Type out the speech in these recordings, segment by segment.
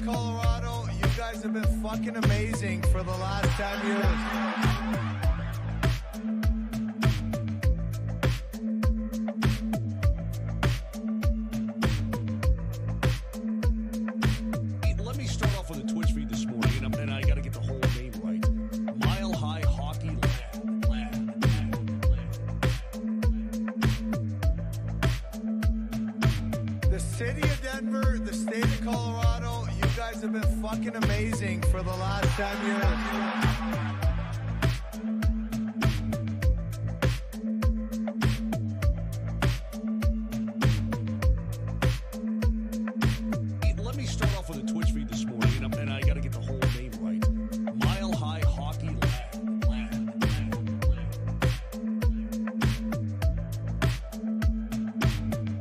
Colorado, you guys have been fucking amazing for the last 10 years. Let me start off with a Twitch feed this morning, and I got to get the whole name right. Mile High Hockey Lab. The city of Denver, the state of Colorado, you guys have been fucking amazing for the last 10 years. Let me start off with a Twitch feed this morning, and I got to get the whole name right. Mile High Hockey Lab.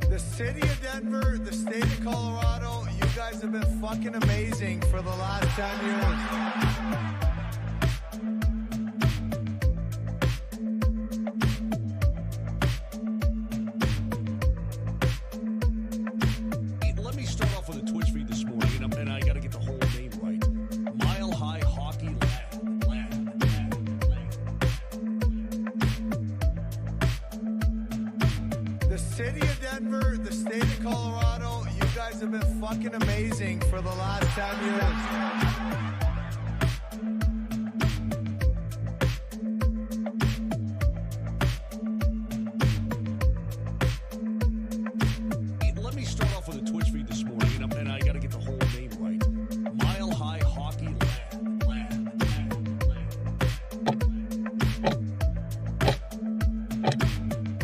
The city of Denver, the state of Colorado, you guys have been fucking amazing for the last 10 years. Let me start off with a Twitch feed this morning, and I got to get the whole name right. Mile High Hockey Lab. The city of Denver, the state of Colorado, you guys have been fucking amazing for the last 10 years. Let me start off with a Twitch feed this morning, and I got to get the whole name right. Mile High Hockey Lab.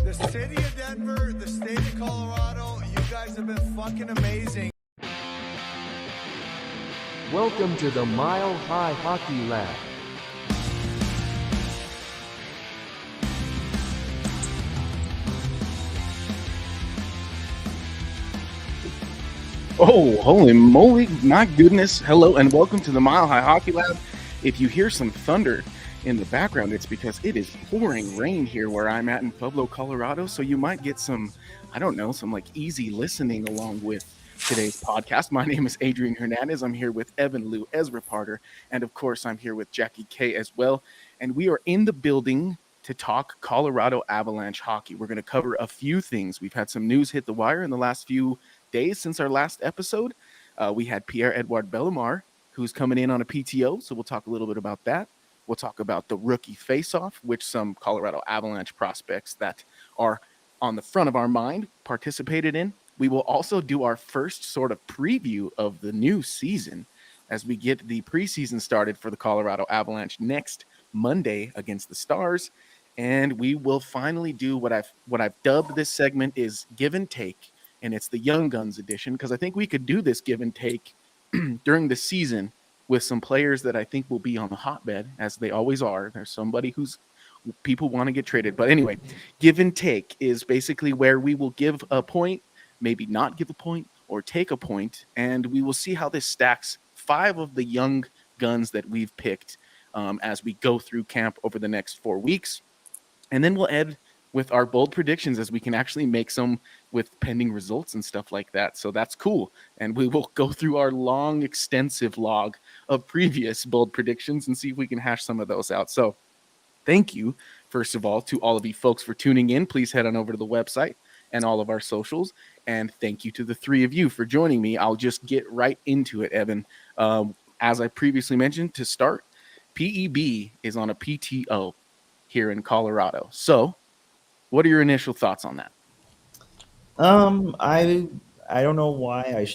The city of Denver, the state of Colorado, you guys have been fucking amazing. Welcome to the Mile High Hockey Lab. Oh, holy moly, my goodness. Hello and welcome to the Mile High Hockey Lab. If you hear some thunder in the background, it's because it is pouring rain here where I'm at in Pueblo, Colorado. So you might get some, I don't know, some like easy listening along with today's podcast. My name is Adrian Hernandez. I'm here with Evan Lou, Ezra Parter, and of course I'm here with Jackie K as well. And we are in the building to talk Colorado Avalanche hockey. We're going to cover a few things. We've had some news hit the wire in the last few days since our last episode. We had Pierre-Edouard Bellemare, who's coming in on a PTO, so we'll talk a little bit about that. We'll talk about the rookie face-off, which some Colorado Avalanche prospects that are on the front of our mind participated in. We will also do our first sort of preview of the new season as we get the preseason started for the Colorado Avalanche next Monday against the Stars. And we will finally do what I've dubbed this segment is Give and Take, and it's the Young Guns edition, because I think we could do this give and take during the season with some players that I think will be on the hotbed, as they always are. There's somebody who's people want to get traded. But anyway, give and take is basically where we will give a point, maybe not give a point, or take a point, and we will see how this stacks 5 of the young guns that we've picked as we go through camp over the next 4 weeks. And then we'll end with our bold predictions, as we can actually make some with pending results and stuff like that. So that's cool. And we will go through our long, extensive log of previous bold predictions and see if we can hash some of those out. So thank you, first of all, to all of you folks for tuning in. Please head on over to the website and all of our socials. And thank you to the 3 of you for joining me. I'll just get right into it, Evan. As I previously mentioned, to start, PEB is on a PTO here in Colorado. So what are your initial thoughts on that? I don't know why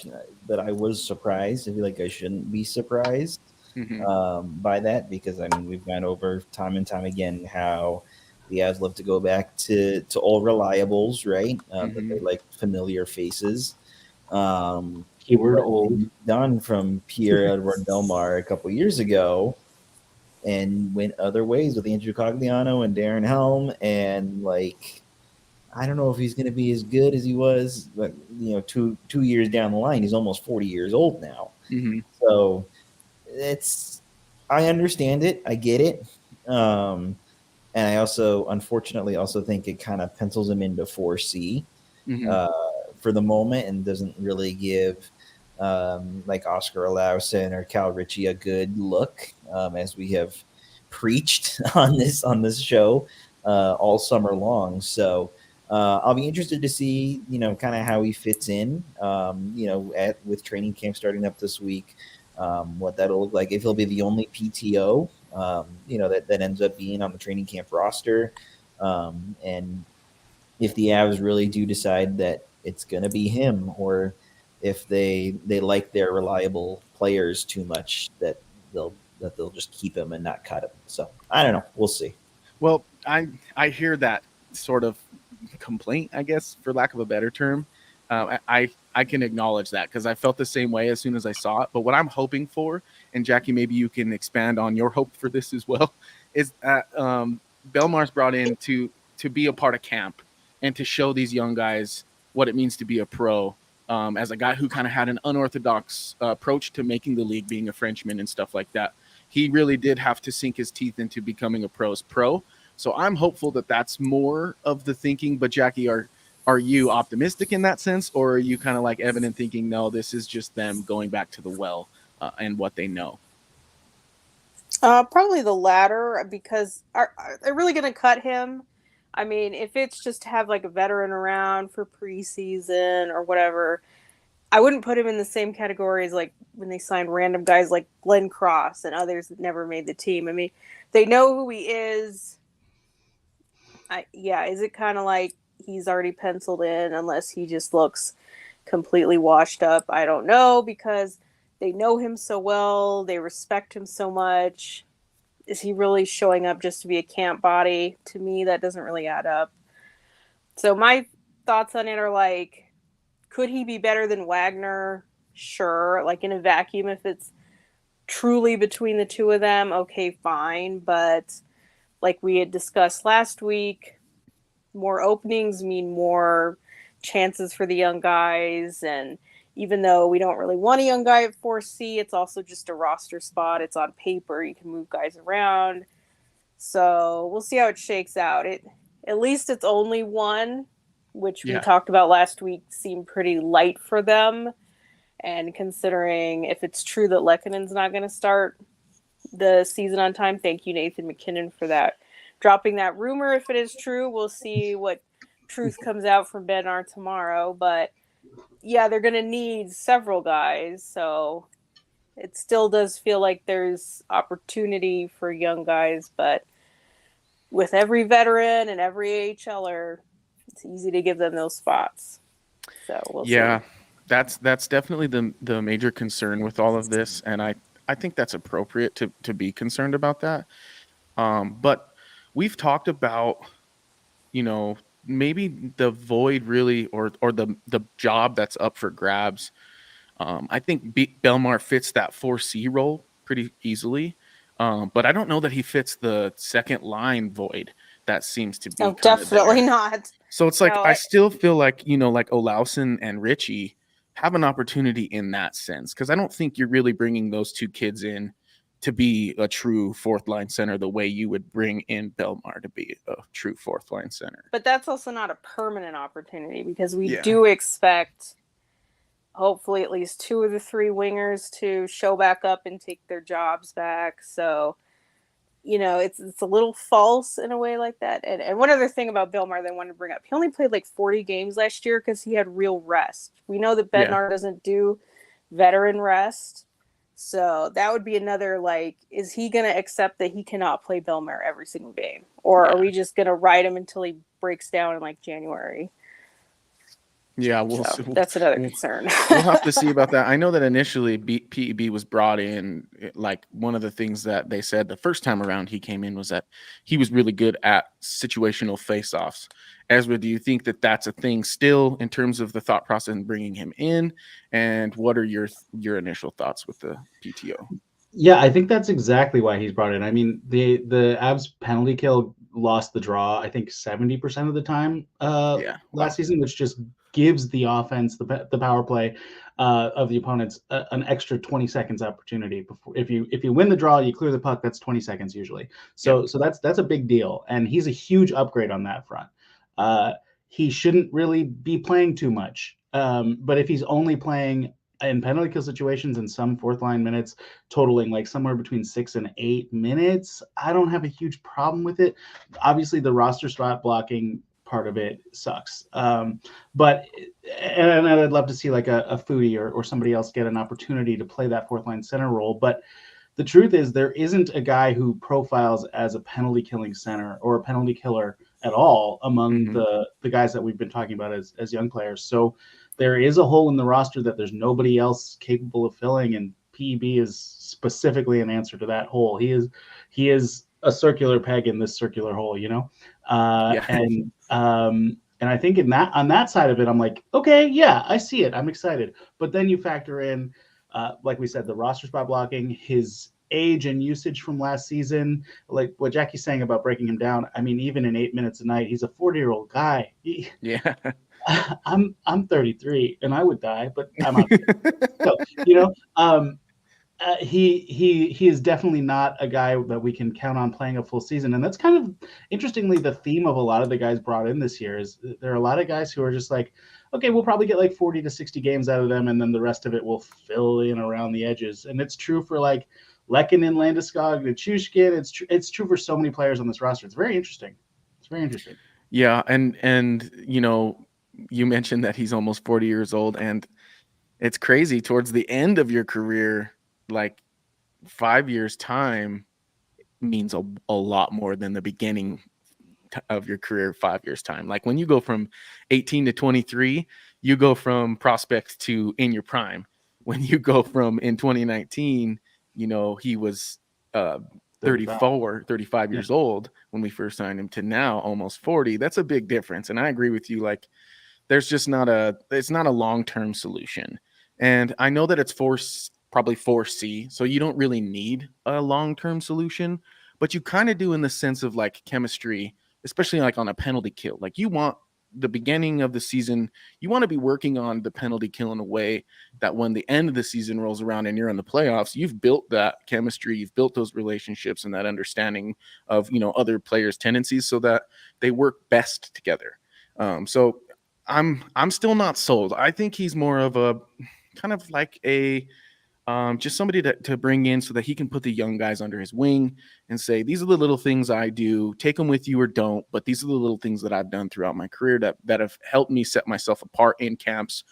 but I was surprised. I feel like I shouldn't be surprised by that, because I mean, we've gone over time and time again how the Avs love to go back to all reliables, right? That they like familiar faces. Keyword old. Done from Pierre-Edouard Bellemare a couple years ago, and went other ways with Andrew Cogliano and Darren Helm, and like, I don't know if he's going to be as good as he was, but you know, two years down the line, he's almost 40 years old now. So I understand it, I get it, and I also, unfortunately, also think it kind of pencils him into 4C for the moment, and doesn't really give like Oscar Olausen or Cal Ritchie a good look, as we have preached on this show all summer long. So I'll be interested to see, kind of how he fits in, with training camp starting up this week, what that'll look like. If he'll be the only PTO, that ends up being on the training camp roster, and if the Avs really do decide that it's going to be him, or if they like their reliable players too much that they'll just keep him and not cut him. So I don't know. We'll see. Well, I hear that sort of complaint, I guess, for lack of a better term. I can acknowledge that because I felt the same way as soon as I saw it. But what I'm hoping for, and Jackie, maybe you can expand on your hope for this as well, is that Bellemare's brought in to be a part of camp and to show these young guys what it means to be a pro. As a guy who kind of had an unorthodox approach to making the league, being a Frenchman and stuff like that, he really did have to sink his teeth into becoming a pro's pro. So I'm hopeful that that's more of the thinking. But Jackie, are you optimistic in that sense, or are you kind of like Evan and thinking, no, this is just them going back to the well and what they know? Probably the latter, because are they really going to cut him? I mean, if it's just to have like a veteran around for preseason or whatever, I wouldn't put him in the same category as like when they signed random guys like Glenn Cross and others that never made the team. I mean, they know who he is. Is it kind of like he's already penciled in unless he just looks completely washed up? I don't know, because they know him so well. They respect him so much. Is he really showing up just to be a camp body? To me, that doesn't really add up. So my thoughts on it are like, could he be better than Wagner? Sure. Like in a vacuum, if it's truly between the two of them, okay, fine. But like we had discussed last week, more openings mean more chances for the young guys. And even though we don't really want a young guy at 4C, it's also just a roster spot. It's on paper. You can move guys around. So we'll see how it shakes out. At least it's only one, which we talked about last week, seemed pretty light for them. And considering if it's true that Lekkonen's not going to start the season on time, thank you, Nathan McKinnon, for that. Dropping that rumor, if it is true, we'll see what truth comes out from Bellemare tomorrow. But yeah, they're going to need several guys, so it still does feel like there's opportunity for young guys, but with every veteran and every AHLer, it's easy to give them those spots. So we'll see. That's definitely the major concern with all of this, and I think that's appropriate to be concerned about that. But we've talked about, maybe the void really, or the job that's up for grabs. I think Bellemare fits that 4C role pretty easily, but I don't know that he fits the second line void that seems to be. Oh, definitely not. So it's like I still feel like like Olausen and Ritchie have an opportunity in that sense, because I don't think you're really bringing those two kids in to be a true fourth line center the way you would bring in Bellemare to be a true fourth line center. But that's also not a permanent opportunity, because we do expect hopefully at least two of the three wingers to show back up and take their jobs back. So, it's a little false in a way like that. And one other thing about Bellemare that I wanted to bring up, he only played like 40 games last year because he had real rest. We know that Bednar doesn't do veteran rest. So that would be another, is he going to accept that he cannot play Bellemare every single game? Or are we just going to ride him until he breaks down in January? Yeah, that's another concern. We'll have to see about that. I know that initially PEB was brought in. One of the things that they said the first time around he came in was that he was really good at situational faceoffs. Ezra, do you think that that's a thing still in terms of the thought process in bringing him in? And what are your initial thoughts with the PTO? Yeah, I think that's exactly why he's brought in. I mean, the Avs penalty kill lost the draw, I think 70% of the time last season, which just gives the offense, the power play of the opponents an extra 20 seconds opportunity. Before, if you win the draw, you clear the puck, that's 20 seconds usually. So that's a big deal, and he's a huge upgrade on that front. He shouldn't really be playing too much, but if he's only playing in penalty kill situations and some fourth line minutes totaling like somewhere between 6 and 8 minutes, I don't have a huge problem with it. Obviously, the roster spot blocking part of it sucks. But I'd love to see like a Foodie or somebody else get an opportunity to play that fourth line center role. But the truth is there isn't a guy who profiles as a penalty killing center or a penalty killer at all among the guys that we've been talking about as young players. So there is a hole in the roster that there's nobody else capable of filling, and PEB is specifically an answer to that hole. He is a circular peg in this circular hole, you know? And I think on that side of it, I'm like, okay, yeah, I see it. I'm excited. But then you factor in, like we said, the roster spot blocking, his age and usage from last season, like what Jackie's saying about breaking him down. I mean, even in 8 minutes a night, he's a 40-year-old guy. I'm 33 and I would die, but I'm out. So, you know, he is definitely not a guy that we can count on playing a full season. And that's kind of interestingly the theme of a lot of the guys brought in this year is there are a lot of guys who are just like, okay, we'll probably get like 40 to 60 games out of them, and then the rest of it will fill in around the edges. And it's true for like Lehkonen, Landeskog, Nichushkin. It's true for so many players on this roster. It's very interesting. Yeah, and you know, you mentioned that he's almost 40 years old, and it's crazy. Towards the end of your career, like 5 years time means a lot more than the beginning of your career 5 years time. Like when you go from 18 to 23, you go from prospect to in your prime. When you go from in 2019, you know, he was 35 years old when we first signed him to now almost 40. That's a big difference. And I agree with you. Like there's just it's not a long-term solution. And I know that it's probably 4C, so you don't really need a long-term solution, but you kind of do in the sense of like chemistry, especially like on a penalty kill. Like you want the beginning of the season, you want to be working on the penalty kill in a way that when the end of the season rolls around and you're in the playoffs, you've built that chemistry, you've built those relationships and that understanding of, you know, other players' tendencies so that they work best together. So I'm still not sold. I think he's more of a kind of like a just somebody to bring in so that he can put the young guys under his wing and say, these are the little things I do, take them with you or don't, but these are the little things that I've done throughout my career that have helped me set myself apart in camps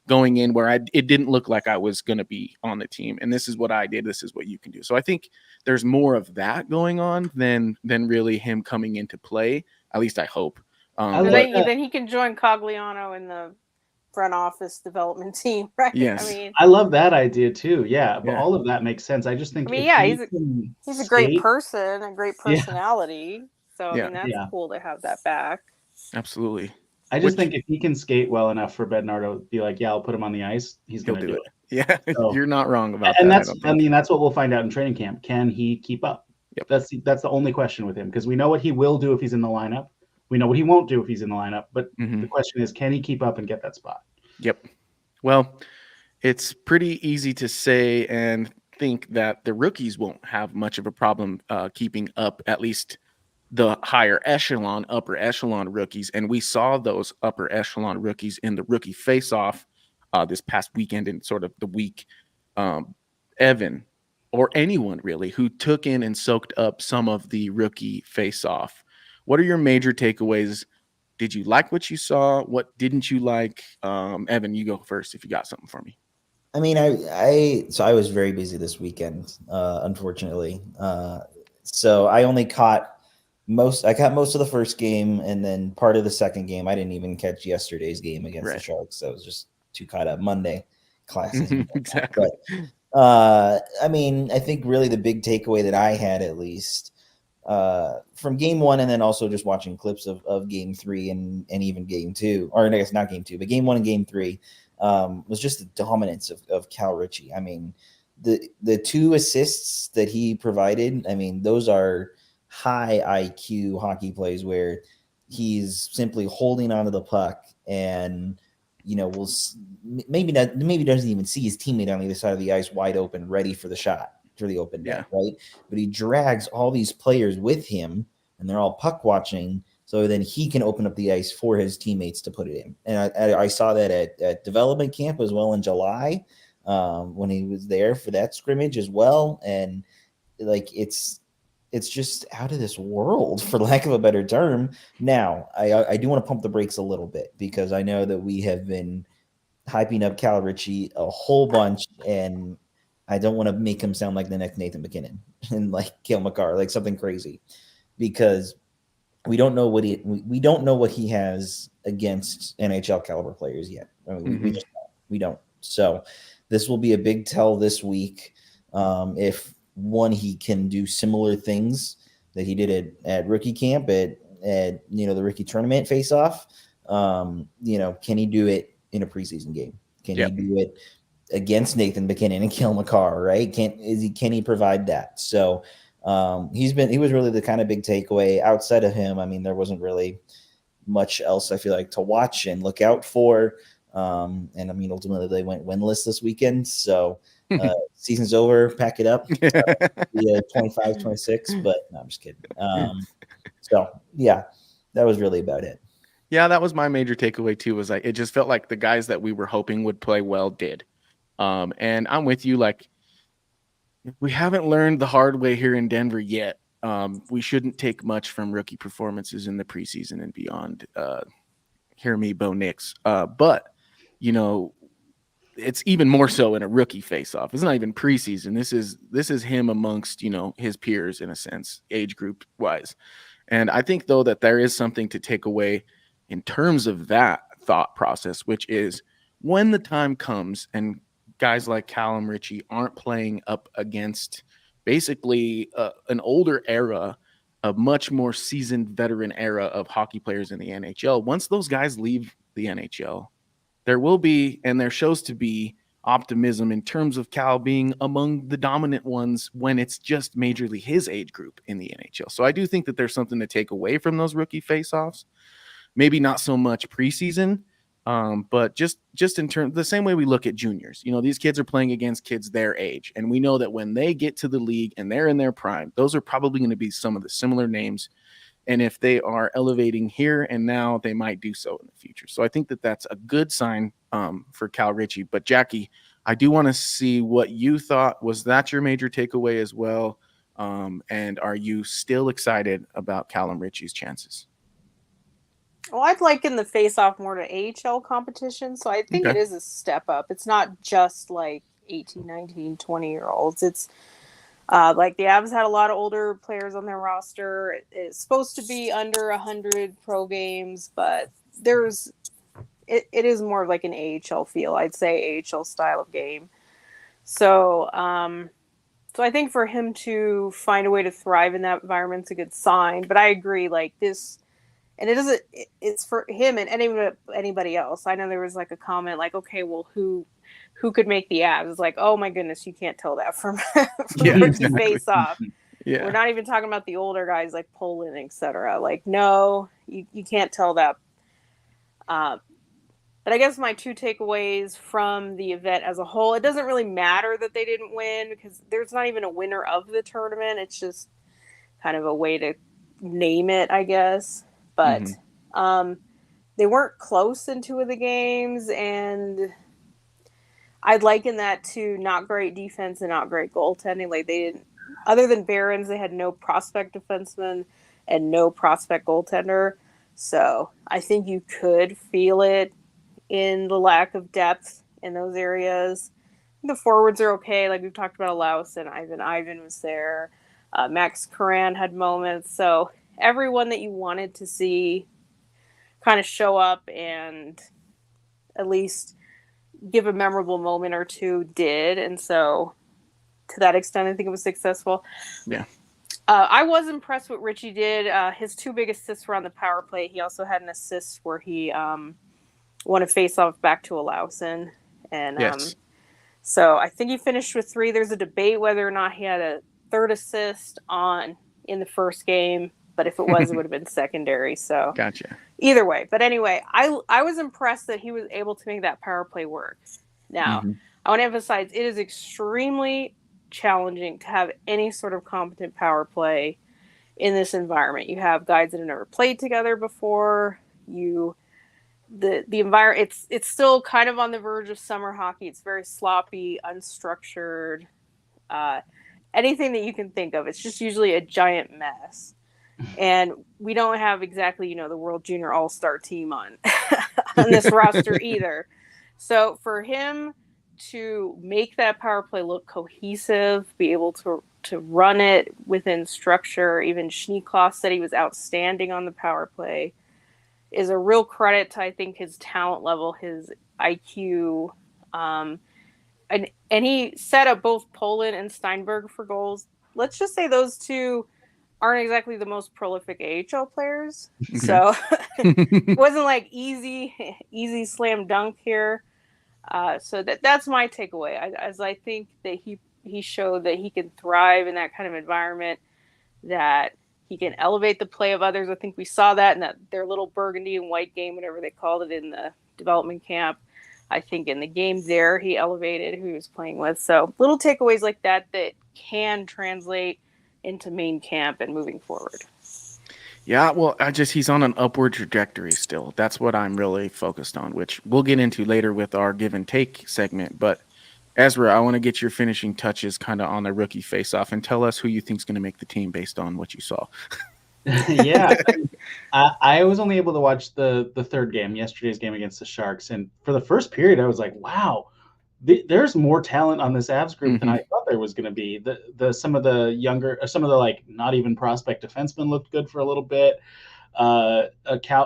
going in where it didn't look like I was going to be on the team. And this is what I did. This is what you can do. So I think there's more of that going on than really him coming into play. At least I hope. Then he can join Cogliano in the front office development team, right? Yes. I mean, I love that idea too. Yeah, but all of that makes sense. I just think he's a great person, a great personality. Yeah. So I mean that's cool to have that back. Absolutely. I just think if he can skate well enough for Bednar to be like, yeah, I'll put him on the ice, he's going to do it. Yeah, so, you're not wrong about that. And that's what we'll find out in training camp. Can he keep up? Yep. That's the only question with him, because we know what he will do if he's in the lineup. We know what he won't do if he's in the lineup, but the question is, can he keep up and get that spot? Yep. Well, it's pretty easy to say and think that the rookies won't have much of a problem keeping up, at least the upper echelon rookies. And we saw those upper echelon rookies in the rookie face-off this past weekend and sort of the week. Evan, or anyone really, who took in and soaked up some of the rookie face-off. What are your major takeaways? Did you like what you saw? What didn't you like? Evan, you go first if you got something for me. I mean, I was very busy this weekend, unfortunately. So I only caught most of the first game and then part of the second game. I didn't even catch yesterday's game against the Sharks. So I was just too caught up. Monday classes. Exactly. But, I mean, I think really the big takeaway that I had, at least, from game one, and then also just watching clips of game three and even game two, or I guess not game two, but game one and game three, was just the dominance of Cal Ritchie. I mean, the 2 assists that he provided, I mean, those are high IQ hockey plays where he's simply holding onto the puck and, you know, maybe doesn't even see his teammate on the other side of the ice wide open, ready for the shot. For the open net, right? But he drags all these players with him, and they're all puck watching, so then he can open up the ice for his teammates to put it in. And I saw that at development camp as well in July. when he was there for that scrimmage as well. And like it's just out of this world, for lack of a better term. Now, I do want to pump the brakes a little bit because I know that we have been hyping up Cal Ritchie a whole bunch, and I don't want to make him sound like the next Nathan McKinnon and like Cale Makar, like something crazy, because we don't know what we don't know what he has against NHL caliber players yet. I mean, we just we don't. So this will be a big tell this week. If one, he can do similar things that he did at rookie camp at the rookie tournament face off. Can he do it in a preseason game? Can he do it against Nathan McKinnon and Cale Makar, right? Can he provide that? So he was really the kind of big takeaway. Outside of him, I mean, there wasn't really much else I feel like to watch and look out for. And I mean, ultimately they went winless this weekend. So season's over, pack it up. 25, 26, but no, I'm just kidding. So yeah, that was really about it. Yeah, that was my major takeaway too, was like, it just felt like the guys that we were hoping would play well did. And I'm with you. Like, we haven't learned the hard way here in Denver yet. We shouldn't take much from rookie performances in the preseason and beyond. Hear me, Bo Nix. But it's even more so in a rookie face-off. It's not even preseason. This is him amongst, his peers in a sense, age group wise. And I think, though, that there is something to take away in terms of that thought process, which is when the time comes and guys like Callum Ritchie aren't playing up against basically an older era, a much more seasoned veteran era of hockey players in the NHL. Once those guys leave the NHL, there will be, and there shows to be, optimism in terms of Cal being among the dominant ones when it's just majorly his age group in the NHL. So I do think that there's something to take away from those rookie faceoffs. Maybe not so much preseason, but just in terms, the same way we look at juniors. These kids are playing against kids their age, and we know that when they get to the league and they're in their prime, those are probably going to be some of the similar names. And if they are elevating here and now, they might do so in the future. So I think that that's a good sign for Cal Ritchie. But Jackie, I do want to see what you thought. Was that your major takeaway as well? And are you still excited about Callum Ritchie's chances? Well, I'd liken the face-off more to AHL competition, so I think it is a step up. It's not just like 18, 19, 20-year-olds. It's like the Avs had a lot of older players on their roster. It's supposed to be under 100 pro games, but it is more of like an AHL feel. I'd say AHL style of game. So I think for him to find a way to thrive in that environment's a good sign. But I agree, like this, and it's for him and anybody else. I know there was like a comment like, okay, well, who could make the Avs? It's like, oh my goodness, you can't tell that from rookie face off. Yeah. We're not even talking about the older guys like Poland, etc. Like, no, you can't tell that. But I guess my two takeaways from the event as a whole, it doesn't really matter that they didn't win because there's not even a winner of the tournament. It's just kind of a way to name it, I guess. But they weren't close in two of the games, and I'd liken that to not great defense and not great goaltending. Like they didn't, other than Barons, they had no prospect defenseman and no prospect goaltender. So I think you could feel it in the lack of depth in those areas. The forwards are okay. Like we've talked about, Alaus and Ivan was there. Max Curran had moments. So everyone that you wanted to see kind of show up and at least give a memorable moment or two did. And so to that extent, I think it was successful. Yeah. I was impressed with what Ritchie did. His two big assists were on the power play. He also had an assist where he won a face-off back to Alausen. And yes. So I think he finished with 3. There's a debate whether or not he had a third assist in the first game. But if it was, it would have been secondary. So gotcha. Either way. But anyway, I was impressed that he was able to make that power play work. Now, I want to emphasize it is extremely challenging to have any sort of competent power play in this environment. You have guys that have never played together before. the environment, it's still kind of on the verge of summer hockey. It's very sloppy, unstructured, anything that you can think of. It's just usually a giant mess. And we don't have exactly, the World Junior All-Star team on this roster either. So for him to make that power play look cohesive, be able to run it within structure, even Schneekloth said he was outstanding on the power play, is a real credit to, I think, his talent level, his IQ. And he set up both Poland and Steinberg for goals. Let's just say those two aren't exactly the most prolific AHL players. Okay. So it wasn't like easy slam dunk here. So that's my takeaway. I think that he showed that he can thrive in that kind of environment, that he can elevate the play of others. I think we saw that in their little burgundy and white game, whatever they called it in the development camp. I think in the game there, he elevated who he was playing with. So little takeaways like that can translate into main camp and moving forward. Yeah, well, he's on an upward trajectory still. That's what I'm really focused on, which we'll get into later with our give and take segment. But Ezra, I want to get your finishing touches kind of on the rookie face-off and tell us who you think is going to make the team based on what you saw. Yeah, I was only able to watch the third game, yesterday's game against the Sharks, and for the first period, I was like, "Wow, there's more talent on this Avs group than I thought there was going to be." Some of the younger, some of the like not even prospect defensemen looked good for a little bit.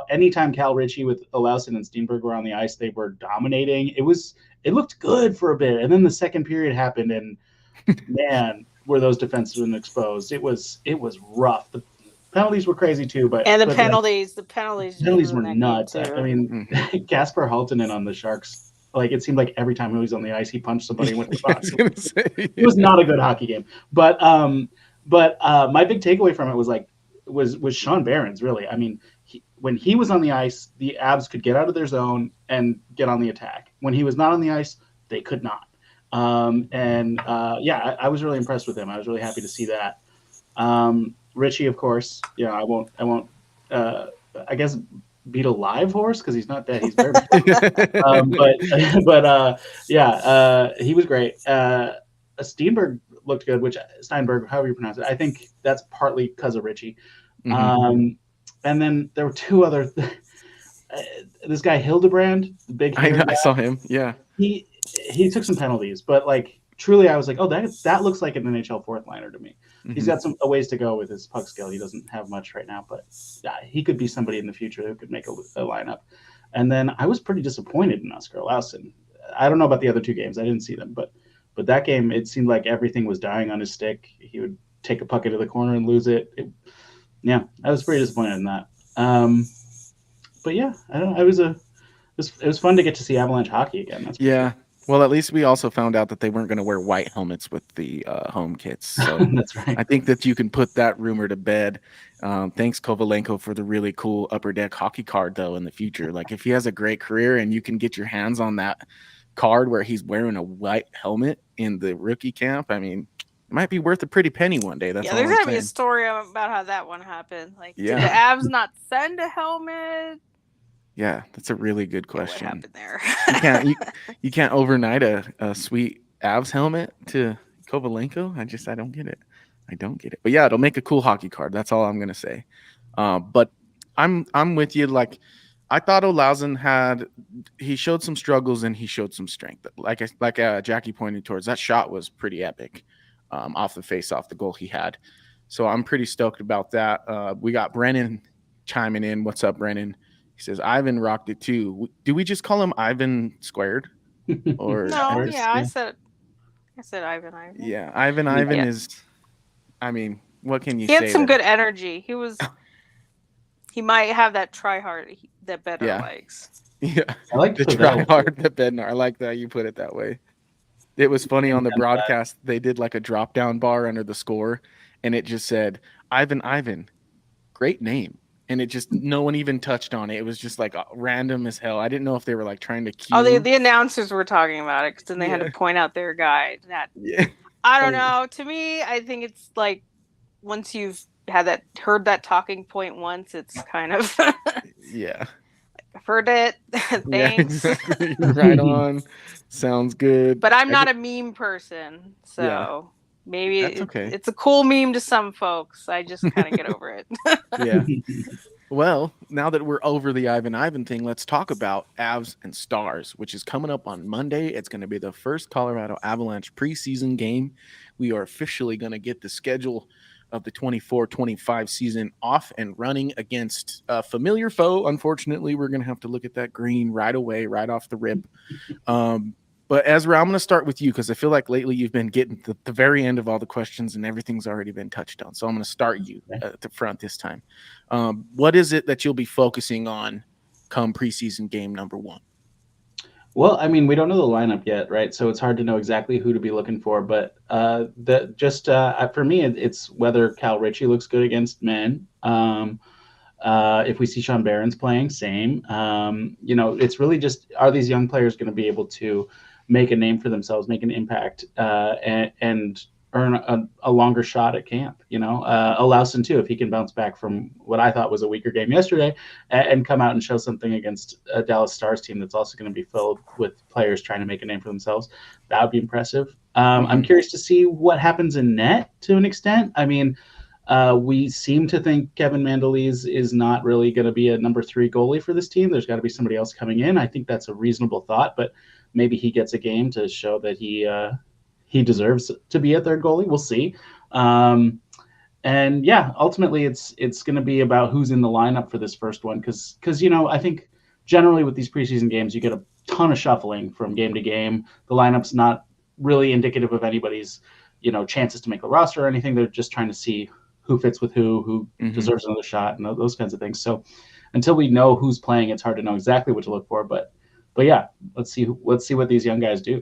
Anytime Cal Ritchie with Olausson and Steenberg were on the ice, they were dominating. It looked good for a bit, and then the second period happened, and man, were those defensemen exposed. It was rough. The penalties were crazy too, but the penalties were nuts. I mean, Kasper Halttunen on the Sharks, like it seemed like every time he was on the ice, he punched somebody with the box. It was not a good hockey game, but my big takeaway from it was Sean Behrens. Really, I mean, when he was on the ice, the Avs could get out of their zone and get on the attack. When he was not on the ice, they could not. I was really impressed with him. I was really happy to see that. Richie, of course, I won't I guess beat a live horse because he's not dead. He's very he was great. Steinberg looked good, Steinberg, however you pronounce it. I think that's partly because of Richie. And then there were two other this guy Hildebrand, the big I saw him. Yeah. He took some penalties, but like truly I was like, oh, that looks like an NHL fourth liner to me. He's got a ways to go with his puck skill. He doesn't have much right now, but he could be somebody in the future who could make a lineup. And then I was pretty disappointed in Oscar Olausson. I don't know about the other two games. I didn't see them, but that game, it seemed like everything was dying on his stick. He would take a puck into the corner and lose it. I was pretty disappointed in that. But yeah, I don't know. It was fun to get to see Avalanche hockey again. That's Well, at least we also found out that they weren't going to wear white helmets with the home kits. So that's right. I think that you can put that rumor to bed. Thanks, Kovalenko, for the really cool Upper Deck hockey card, though, in the future. Like, if he has a great career and you can get your hands on that card where he's wearing a white helmet in the rookie camp, I mean, it might be worth a pretty penny one day. There's going to be a story about how that one happened. Like, did the Avs not send a helmet? Yeah, that's a really good question. What happened there? you can't overnight a sweet Avs helmet to Kovalenko. I don't get it. But yeah, it'll make a cool hockey card. That's all I'm gonna say. But I'm with you. Like, I thought Olausson he showed some struggles and he showed some strength. Like Jackie pointed towards, that shot was pretty epic off the face-off, the goal he had. So I'm pretty stoked about that. We got Brennan chiming in. What's up, Brennan? He says, Ivan rocked it too. Do we just call him Ivan squared? Or no, yeah, I said Ivan. Yeah, Ivan is, I mean, what can you say? He had some good energy. He might have that try hard that Bednar likes. Yeah, I like the try hard that Bednar. I like that you put it that way. It was funny on the broadcast. They did like a drop down bar under the score, and it just said, Ivan, great name. And it just, no one even touched on it. It was just like random as hell. I didn't know if they were like trying to cue. Oh, the announcers were talking about it because then they had to point out their guy. I don't know. To me, I think it's like once you've heard that talking point once, it's kind of I've heard it. Yeah, Thanks. exactly. Right on. Sounds good. But I'm not a meme person, so Yeah. maybe That's okay. it's a cool meme to some folks. I just kind of get over it. Yeah. Well, now that we're over the Ivan thing, let's talk about Avs and Stars, which is coming up on Monday. It's going to be the first Colorado Avalanche preseason game. We are officially going to get the schedule of the 24-25 season off and running against a familiar foe. Unfortunately, we're going to have to look at that green right away, right off the rip. But Ezra, I'm going to start with you because I feel like lately you've been getting the very end of all the questions and everything's already been touched on. So I'm going to start you at the front this time. What is it that you'll be focusing on come preseason game number 1? Well, I mean, we don't know the lineup yet, right? So it's hard to know exactly who to be looking for. But for me, it's whether Cal Ritchie looks good against men. If we see Sean Barron's playing, same. It's really just, are these young players going to be able to make a name for themselves, make an impact, and earn a longer shot at camp? Alausen too, if he can bounce back from what I thought was a weaker game yesterday and come out and show something against a Dallas Stars team that's also going to be filled with players trying to make a name for themselves, that would be impressive. I'm curious to see what happens in net to an extent. I mean, we seem to think Kevin Mandolese is not really going to be a number 3 goalie for this team. There's got to be somebody else coming in. I think that's a reasonable thought, but maybe he gets a game to show that he deserves to be a third goalie. We'll see. And yeah, ultimately it's going to be about who's in the lineup for this first one. Cause I think generally with these preseason games, you get a ton of shuffling from game to game. The lineup's not really indicative of anybody's, chances to make the roster or anything. They're just trying to see who fits with who deserves another shot and those kinds of things. So until we know who's playing, it's hard to know exactly what to look for, but yeah, let's see what these young guys do.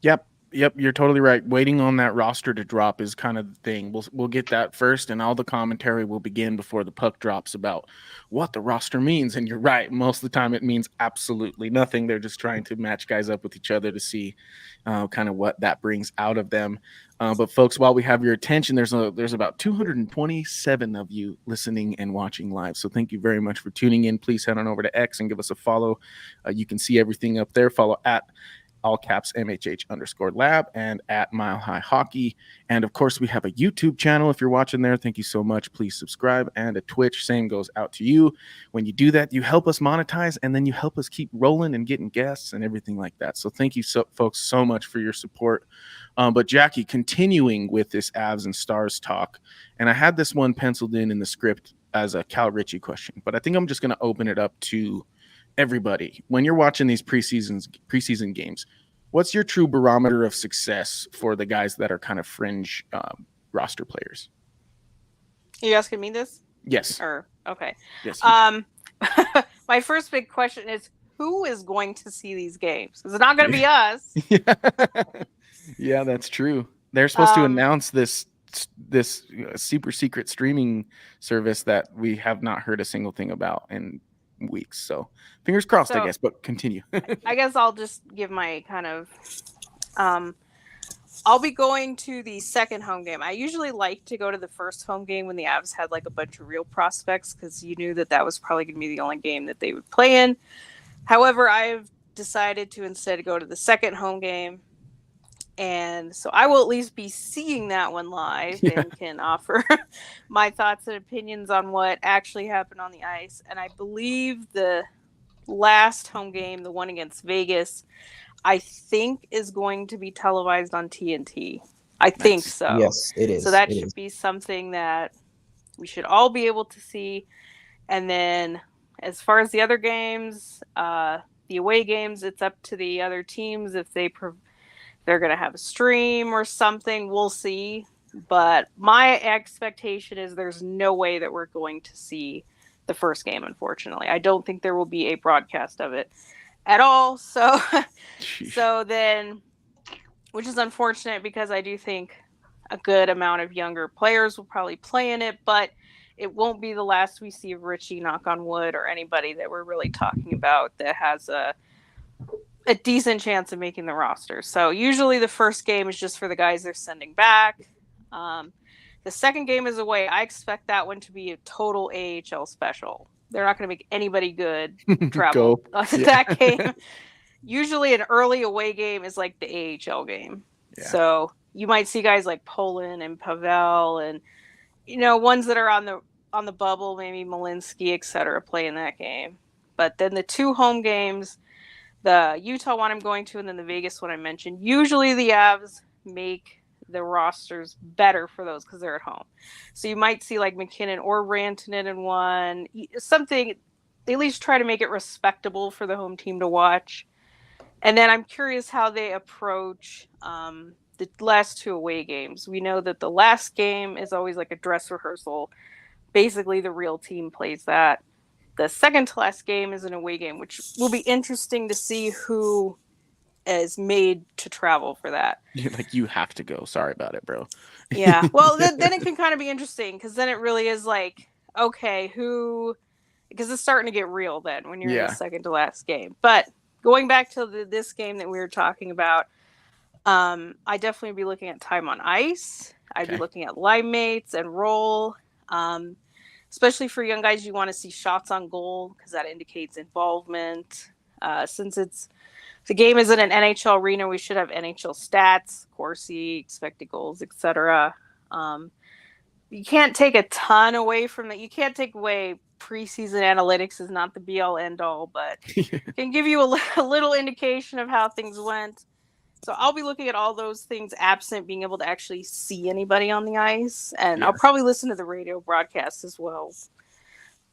Yep, you're totally right. Waiting on that roster to drop is kind of the thing. We'll get that first, and all the commentary will begin before the puck drops about what the roster means. And you're right. Most of the time it means absolutely nothing. They're just trying to match guys up with each other to see kind of what that brings out of them. But folks, while we have your attention, there's about 227 of you listening and watching live. So thank you very much for tuning in. Please head on over to X and give us a follow. You can see everything up there. Follow at all caps MHH_lab and at Mile High Hockey. And of course, we have a YouTube channel. If you're watching there, thank you so much. Please subscribe. And a Twitch, same goes out to you. When you do that, you help us monetize, and then you help us keep rolling and getting guests and everything like that. So thank you folks so much for your support. But Jackie, continuing with this Avs and Stars talk, and I had this one penciled in the script as a Cal Ritchie question, but I think I'm just going to open it up to everybody. When you're watching these preseason games, what's your true barometer of success for the guys that are kind of fringe roster players? Are you asking me this? Yes. Okay. Yes. My first big question is, who is going to see these games? It's not going to be us. Yeah, that's true. They're supposed to announce this super secret streaming service that we have not heard a single thing about in weeks. So fingers crossed, I guess, but continue. I guess I'll just give my kind of I'll be going to the second home game. I usually like to go to the first home game when the Avs had like a bunch of real prospects, because you knew that was probably going to be the only game that they would play in. However, I've decided to instead go to the second home game, and so I will at least be seeing that one live and can offer my thoughts and opinions on what actually happened on the ice. And I believe the last home game, the one against Vegas, I think is going to be televised on TNT. I think so. Yes, it is. So that should be something that we should all be able to see. And then as far as the other games, the away games, it's up to the other teams if they're going to have a stream or something. We'll see. But my expectation is there's no way that we're going to see the first game, unfortunately. I don't think there will be a broadcast of it at all. So then, which is unfortunate, because I do think a good amount of younger players will probably play in it, but it won't be the last we see of Ritchie, knock on wood, or anybody that we're really talking about that has a decent chance of making the roster. So usually the first game is just for the guys they're sending back. The second game is away. I expect that one to be a total AHL special. they're not going to make anybody good travel to that game. Usually an early away game is like the AHL game. Yeah. So you might see guys like Poland and Pavel and, ones that are on the bubble, maybe Malinsky, etc., play in that game. But then the 2 home games, the Utah one I'm going to, and then the Vegas one I mentioned, usually the Avs make the rosters better for those because they're at home. So you might see like McKinnon or Rantanen in one, something, they at least try to make it respectable for the home team to watch. And then I'm curious how they approach the last 2 away games. We know that the last game is always like a dress rehearsal. Basically, the real team plays that. The second to last game is an away game, which will be interesting to see who is made to travel for that. You have to go. Sorry about it, bro. Yeah. Well, then it can kind of be interesting because then it really is like, okay, who... Because it's starting to get real then when you're in the second to last game. But going back to this game that we were talking about, I definitely be looking at time on ice. I'd be looking at line mates and role. Especially for young guys, you want to see shots on goal because that indicates involvement. Since the game isn't an NHL arena, we should have NHL stats, Corsi, expected goals, etc. You can't take a ton away from that. You can't take away preseason analytics is not the be-all, end-all, but can give you a little indication of how things went. So I'll be looking at all those things absent being able to actually see anybody on the ice. And I'll probably listen to the radio broadcast as well.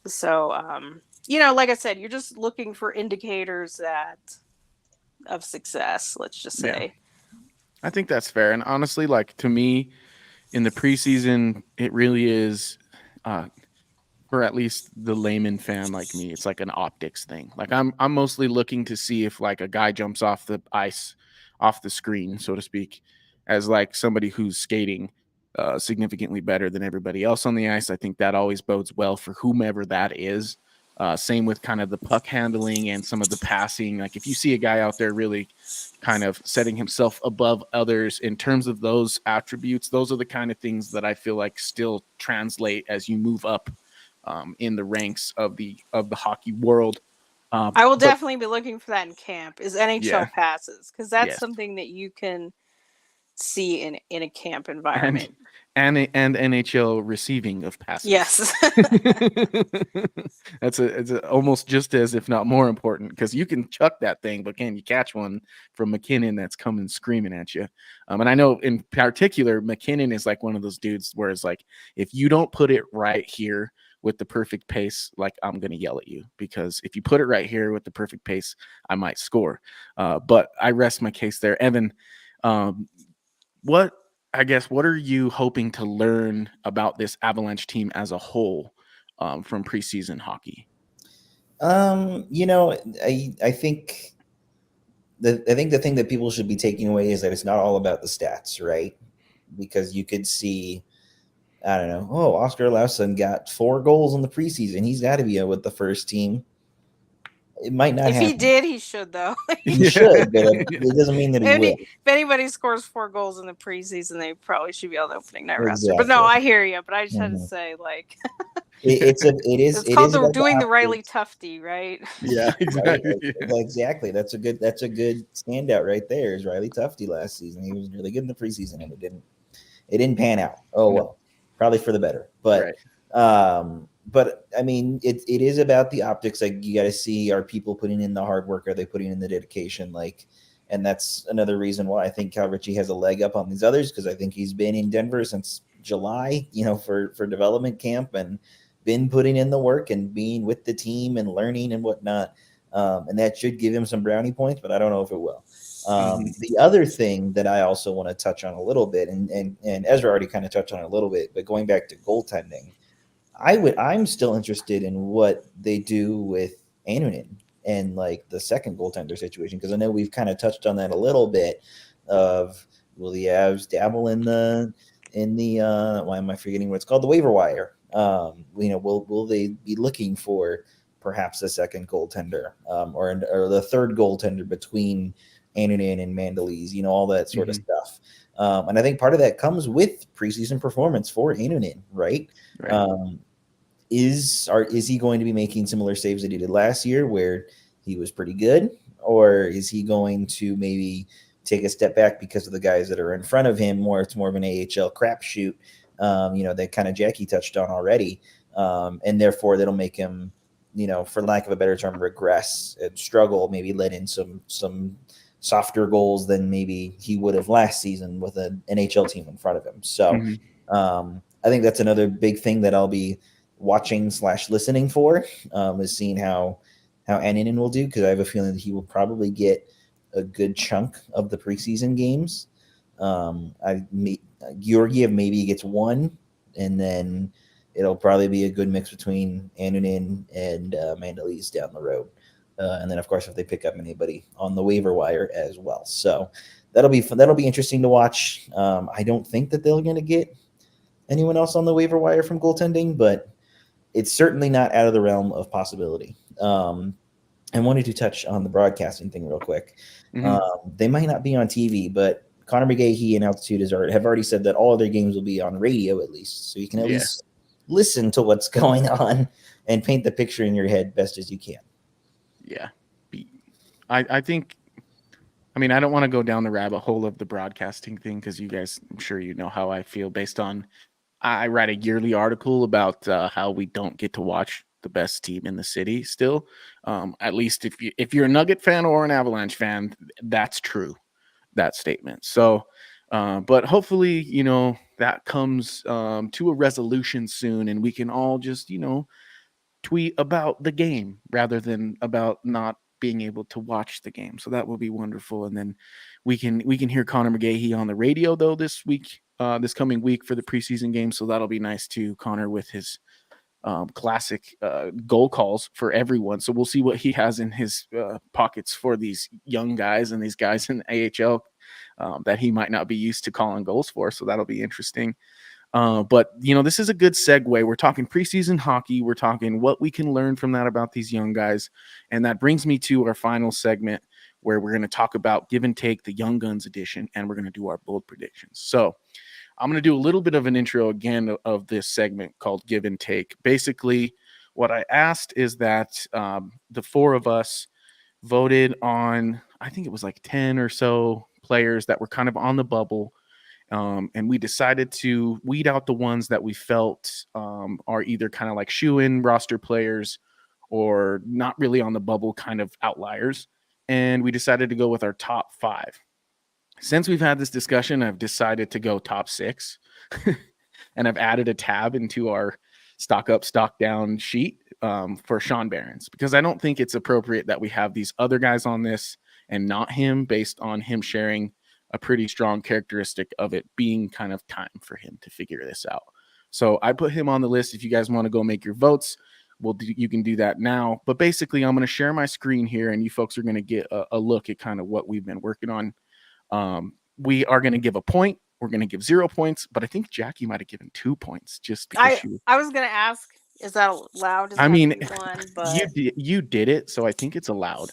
So, like I said, you're just looking for indicators of success, let's just say. Yeah. I think that's fair. And honestly, like to me, in the preseason, it really is, for at least the layman fan like me, it's like an optics thing. Like I'm mostly looking to see if like a guy jumps off the ice, off the screen, so to speak, as like somebody who's skating significantly better than everybody else on the ice. I think that always bodes well for whomever that is. Same with kind of the puck handling and some of the passing. Like if you see a guy out there really kind of setting himself above others in terms of those attributes, those are the kind of things that I feel like still translate as you move up in the ranks of the hockey world. I will definitely be looking for that in camp is NHL passes, because that's something that you can see in a camp environment. And NHL receiving of passes. Yes. It's almost just as, if not more important, because you can chuck that thing, but can you catch one from McKinnon that's coming screaming at you? And I know in particular, McKinnon is like one of those dudes where it's like, if you don't put it right here with the perfect pace, like I'm going to yell at you, because if you put it right here with the perfect pace, I might score. But I rest my case there. Evan, what are you hoping to learn about this Avalanche team as a whole from preseason hockey? I think the thing that people should be taking away is that it's not all about the stats, right? Because you could see, I don't know, Oscar Larsson got 4 goals in the preseason. He's got to be with the first team. It might not happen. If he did, he should, though. He should, but it doesn't mean that he will. If anybody scores 4 goals in the preseason, they probably should be on the opening night roster. But no, I hear you. But I just had to say, like, it's called doing the Riley Tufte, right? Yeah, exactly. Exactly. That's a good standout right there. Is Riley Tufte last season? He was really good in the preseason, and it didn't pan out. Oh well, probably for the better. But But I mean, it is about the optics. Like, you got to see, are people putting in the hard work? Are they putting in the dedication? Like, and that's another reason why I think Cal Ritchie has a leg up on these others, because I think he's been in Denver since July, for development camp, and been putting in the work and being with the team and learning and whatnot. And that should give him some brownie points, but I don't know if it will. The other thing that I also want to touch on a little bit, and Ezra already kind of touched on it a little bit, but going back to goaltending, I'm still interested in what they do with Annunen and like the second goaltender situation, because I know we've kind of touched on that a little bit. Of, will the Avs dabble in the why am I forgetting what it's called, the waiver wire? Will they be looking for perhaps a second goaltender, or the third goaltender between Annunen and Mandolese, all that sort of stuff. And I think part of that comes with preseason performance for Annunen, right? is he going to be making similar saves that he did last year, where he was pretty good, or is he going to maybe take a step back because of the guys that are in front of him? It's more of an AHL crapshoot, that kind of Jackie touched on already, and therefore that'll make him, for lack of a better term, regress and struggle, maybe let in some softer goals than maybe he would have last season with an NHL team in front of him. So I think that's another big thing that I'll be watching / listening for, is seeing how Annunen will do, because I have a feeling that he will probably get a good chunk of the preseason games. Georgiev maybe gets one, and then it'll probably be a good mix between Annunen and Mandalese down the road. And then, of course, if they pick up anybody on the waiver wire as well. So that'll be fun. That'll be interesting to watch. I don't think that they're going to get anyone else on the waiver wire from goaltending, but it's certainly not out of the realm of possibility. I wanted to touch on the broadcasting thing real quick. They might not be on TV, but Connor McGahey and Altitude have already said that all of their games will be on radio at least. So you can at least listen to what's going on and paint the picture in your head best as you can. Yeah. I think, I don't want to go down the rabbit hole of the broadcasting thing, because you guys, I'm sure you know how I feel based on, I write a yearly article about how we don't get to watch the best team in the city still. At least if you're a Nugget fan or an Avalanche fan, that's true, that statement. So, but hopefully, that comes to a resolution soon, and we can all just, tweet about the game rather than about not being able to watch the game. So that will be wonderful. And then we can hear Connor McGahey on the radio though this coming week for the preseason game. So that'll be nice too, Connor, with his classic goal calls for everyone. So we'll see what he has in his pockets for these young guys and these guys in the AHL that he might not be used to calling goals for. So that'll be interesting. But this is a good segue. We're talking preseason hockey. We're talking what we can learn from that about these young guys. And that brings me to our final segment, where we're going to talk about Give and Take, the Young Guns edition, and we're going to do our bold predictions. So I'm going to do a little bit of an intro again of this segment called Give and Take. Basically, what I asked is that the four of us voted on, I think it was like 10 or so players that were kind of on the bubble. And we decided to weed out the ones that we felt are either kind of like shoe-in roster players or not really on the bubble, kind of outliers. And we decided to go with our top 5. Since we've had this discussion, I've decided to go top 6. And I've added a tab into our stock up, stock down sheet for Sean Barons, because I don't think it's appropriate that we have these other guys on this and not him, based on him sharing a pretty strong characteristic of it being kind of time for him to figure this out. So I put him on the list. If you guys want to go make your votes, you can do that now. But basically, I'm going to share my screen here, and you folks are going to get a look at kind of what we've been working on. We are going to give a point. We're going to give 0 points, but I think Jackie might have given 2 points just because I was going to ask, is that allowed? But you did it, so I think it's allowed.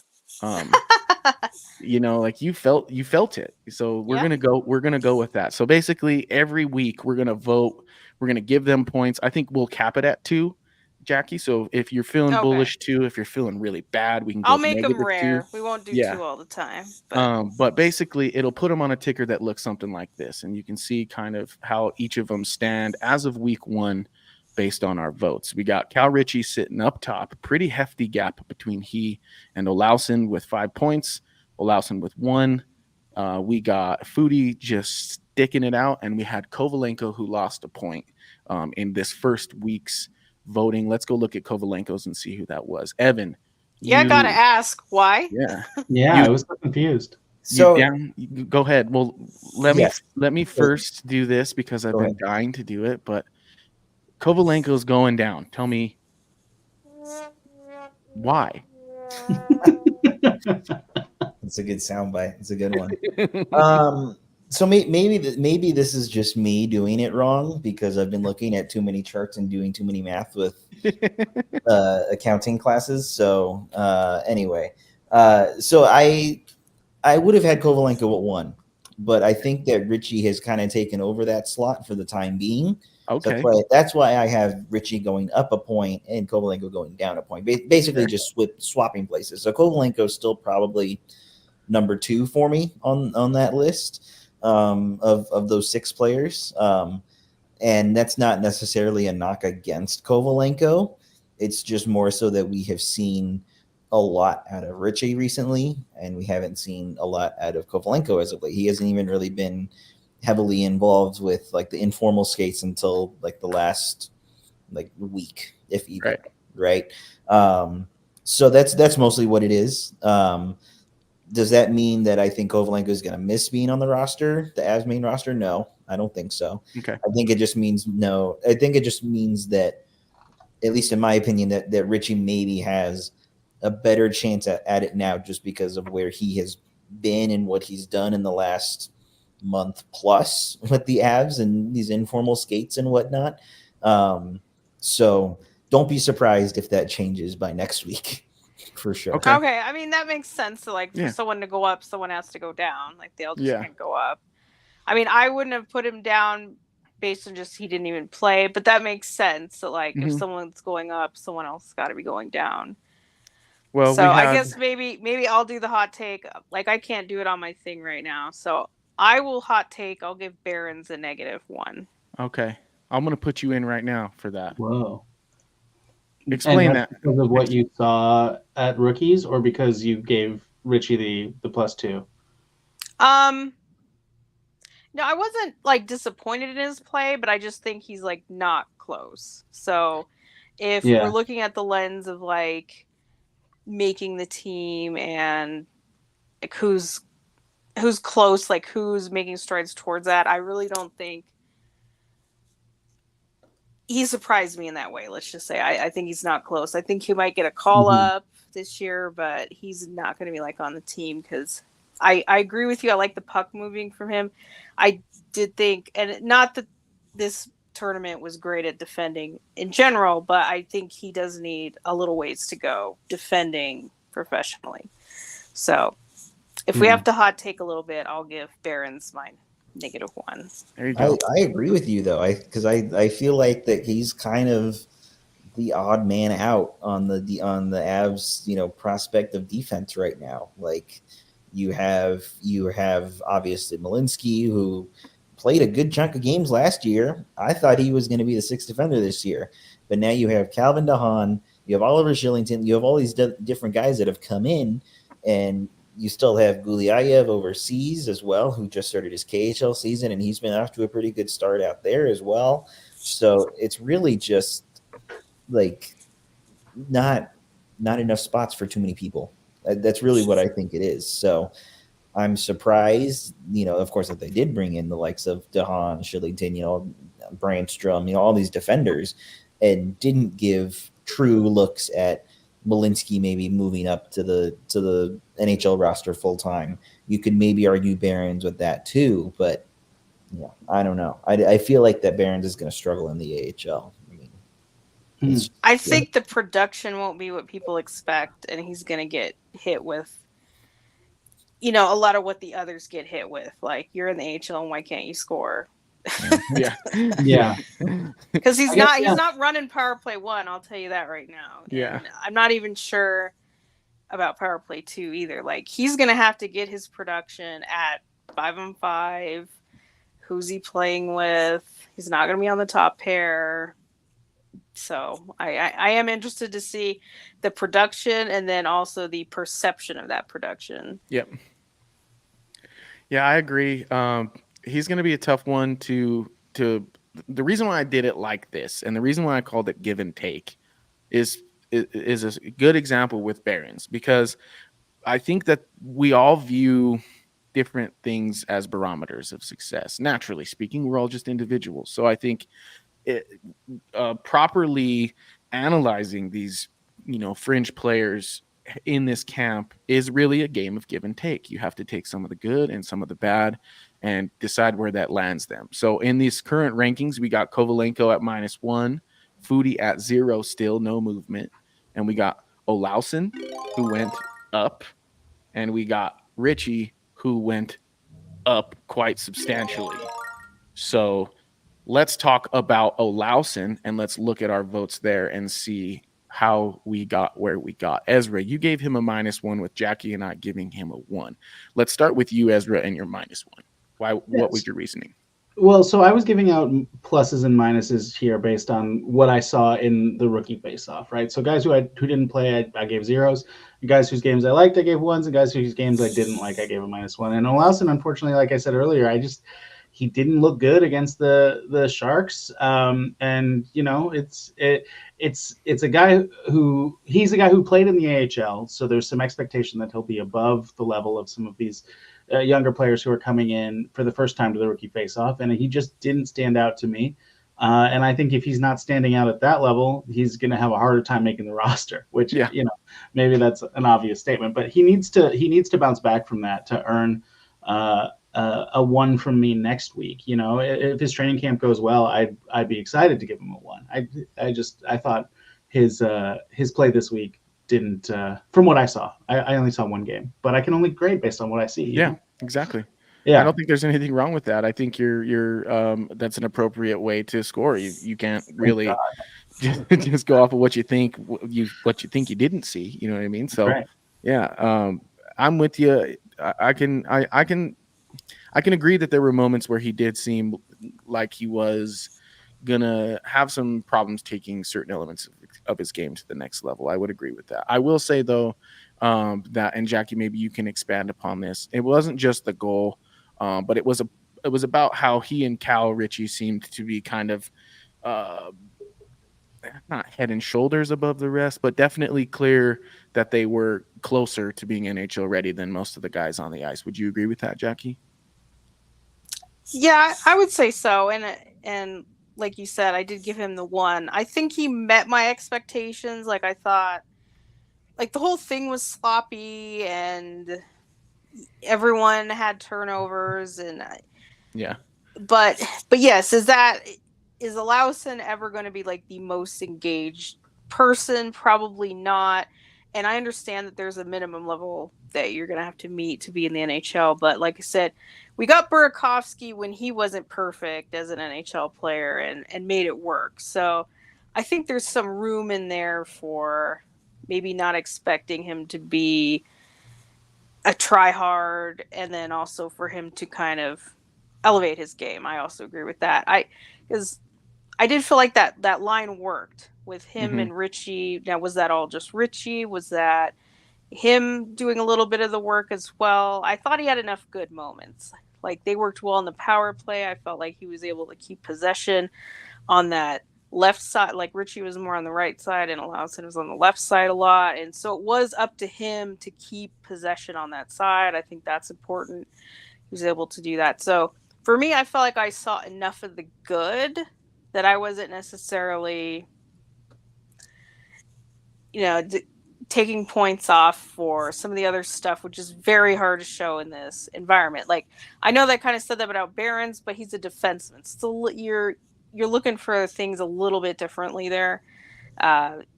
Like you felt it. So we're gonna go with that. So basically every week we're gonna vote, we're gonna give them points. I think we'll cap it at 2, Jackie. So if you're feeling bullish 2, if you're feeling really bad, we can go. I'll make them rare. 2. We won't do 2 all the time. But basically it'll put them on a ticker that looks something like this, and you can see kind of how each of them stand as of week 1 based on our votes. We got Cal Ritchie sitting up top, pretty hefty gap between he and Olausson with 5 points, Olausson with 1. We got Foodie just sticking it out, and we had Kovalenko, who lost a point in this first week's voting. Let's go look at Kovalenko's and see who that was. Evan. I gotta ask why. I was so confused. So go ahead. Well, let me first do this because I've been dying to do it, but Kovalenko's going down. Tell me why. It's a good soundbite. It's a good one. So maybe this is just me doing it wrong, because I've been looking at too many charts and doing too many math with accounting classes. So anyway, so I would have had Kovalenko at 1. but I think that Richie has kind of taken over that slot for the time being. Okay. So that's why I have Richie going up a point and Kovalenko going down a point. Basically, just swapping places. So Kovalenko is still probably number 2 for me on that list of those 6 players. And that's not necessarily a knock against Kovalenko. It's just more so that we have seen a lot out of Richie recently, and we haven't seen a lot out of Kovalenko as of late. He hasn't even really been heavily involved with like the informal skates until like the last like week, if even. Right. So that's mostly what it is. Does that mean that I think Kovalenko is going to miss being on the roster, the Avs main roster? No, I don't think so. Okay. I think it just means no. I think it just means that, at least in my opinion, that Richie maybe has a better chance at it now just because of where he has been and what he's done in the last month plus with the Avs and these informal skates and whatnot. So don't be surprised if that changes by next week. For sure. Okay. I mean, that makes sense. So, like, for someone to go up, someone has to go down. Like, they all just can't go up. I mean, I wouldn't have put him down based on just he didn't even play, but that makes sense. So, like, if someone's going up, someone else got to be going down. Well, so I guess maybe I'll do the hot take. Like, I can't do it on my thing right now, so I will hot take. I'll give Barons a -1. Okay, I'm gonna put you in right now for that. Whoa. Explain that. Because of what you saw at rookies, or because you gave Richie the +2? No, I wasn't like disappointed in his play, but I just think he's like not close. So if we're looking at the lens of like making the team and like who's close, like who's making strides towards that, I really don't think he surprised me in that way. Let's just say I think he's not close. I think he might get a call up this year, but he's not going to be like on the team because I agree with you. I like the puck moving from him. I did think, and not that this tournament was great at defending in general, but I think he does need a little ways to go defending professionally. So if we have to hot take a little bit, I'll give Barons mine -1. There you go. I agree with you though, because I feel like that he's kind of the odd man out on the Avs prospect of defense right now. Like you have obviously Malinsky, who played a good chunk of games last year. I thought he was going to be the 6th defender this year, but now you have Calvin DeHaan, you have Oliver Shillington, you have all these different guys that have come in, and you still have Gulyayev overseas as well, who just started his KHL season, and he's been off to a pretty good start out there as well. So it's really just like not enough spots for too many people. That's really what I think it is. So I'm surprised, of course, that they did bring in the likes of DeHaan, Shillington, Brandstrom, all these defenders, and didn't give true looks at Malinsky maybe moving up to the NHL roster full time. You could maybe argue Barons with that too, but I don't know. I feel like that Barons is going to struggle in the AHL. I think the production won't be what people expect, and he's going to get hit with, a lot of what the others get hit with. Like, you're in the AHL, and why can't you score? Yeah. Because he's not running power play 1. I'll tell you that right now. Yeah. And I'm not even sure about power play 2 either. Like, he's going to have to get his production at 5-on-5. Who's he playing with? He's not going to be on the top pair. So I am interested to see the production and then also the perception of that production. Yep. Yeah, I agree. He's going to be a tough one to. The reason why I did it like this, and the reason why I called it give and take, is a good example with Barons, because I think that we all view different things as barometers of success. Naturally speaking, we're all just individuals. So I think properly analyzing these, fringe players in this camp is really a game of give and take. You have to take some of the good and some of the bad and decide where that lands them. So in these current rankings, we got Kovalenko at -1, Foudy at 0, still no movement. And we got Olausson, who went up, and we got Richie, who went up quite substantially. So let's talk about Olausson and let's look at our votes there and see how we got where we got. Ezra, you gave him a -1 with Jackie and I giving him a 1. Let's start with you, Ezra, and your -1. Why? Yes. What was your reasoning? Well, so I was giving out pluses and minuses here based on what I saw in the rookie face-off, right? So guys who didn't play, I gave 0s. Guys whose games I liked, I gave 1s. And guys whose games I didn't like, I gave a -1. And Olausson, unfortunately, like I said earlier, he didn't look good against the Sharks. And you know, it's a guy he's a guy who played in the AHL, so there's some expectation that he'll be above the level of some of these younger players who are coming in for the first time to the rookie face-off, and he just didn't stand out to me. And I think if he's not standing out at that level, he's going to have a harder time making the roster. Which, you know, maybe that's an obvious statement, but he needs to bounce back from that to earn a 1 from me next week. You know, if his training camp goes well, I'd be excited to give him a 1. I thought his play this week didn't from what I saw. I only saw one game, but I can only grade based on what I see. Yeah, exactly. Yeah, I don't think there's anything wrong with that. I think you're that's an appropriate way to score. You can't really just go off of what you think you didn't see. You know what I mean? So yeah, I'm with you. I can agree that there were moments where he did seem like he was gonna have some problems taking certain elements of his game to the next level. I would agree with that. I will say though, that, and Jackie, maybe you can expand upon this. It wasn't just the goal, but it was about how he and Cal Ritchie seemed to be kind of not head and shoulders above the rest, but definitely clear that they were closer to being NHL ready than most of the guys on the ice. Would you agree with that, Jackie? Yeah, I would say so. And like you said, I did give him the 1. I think he met my expectations. Like I thought, like the whole thing was sloppy and everyone had turnovers and but yes, is Olausson ever going to be like the most engaged person? Probably not. And I understand that there's a minimum level that you're going to have to meet to be in the NHL. But like I said, we got Burakovsky when he wasn't perfect as an NHL player and made it work. So I think there's some room in there for maybe not expecting him to be a try-hard, and then also for him to kind of elevate his game. I also agree with that. Because I did feel like that line worked with him and Ritchie. Now, was that all just Ritchie? Was that him doing a little bit of the work as well? I thought he had enough good moments. Like they worked well on the power play. I felt like he was able to keep possession on that left side. Like Ritchie was more on the right side and Olausson was on the left side a lot. And so it was up to him to keep possession on that side. I think that's important. He was able to do that. So for me, I felt like I saw enough of the good that I wasn't necessarily, taking points off for some of the other stuff, which is very hard to show in this environment. Like, I know that kind of said that about Barons, but he's a defenseman. Still, you're looking for things a little bit differently there.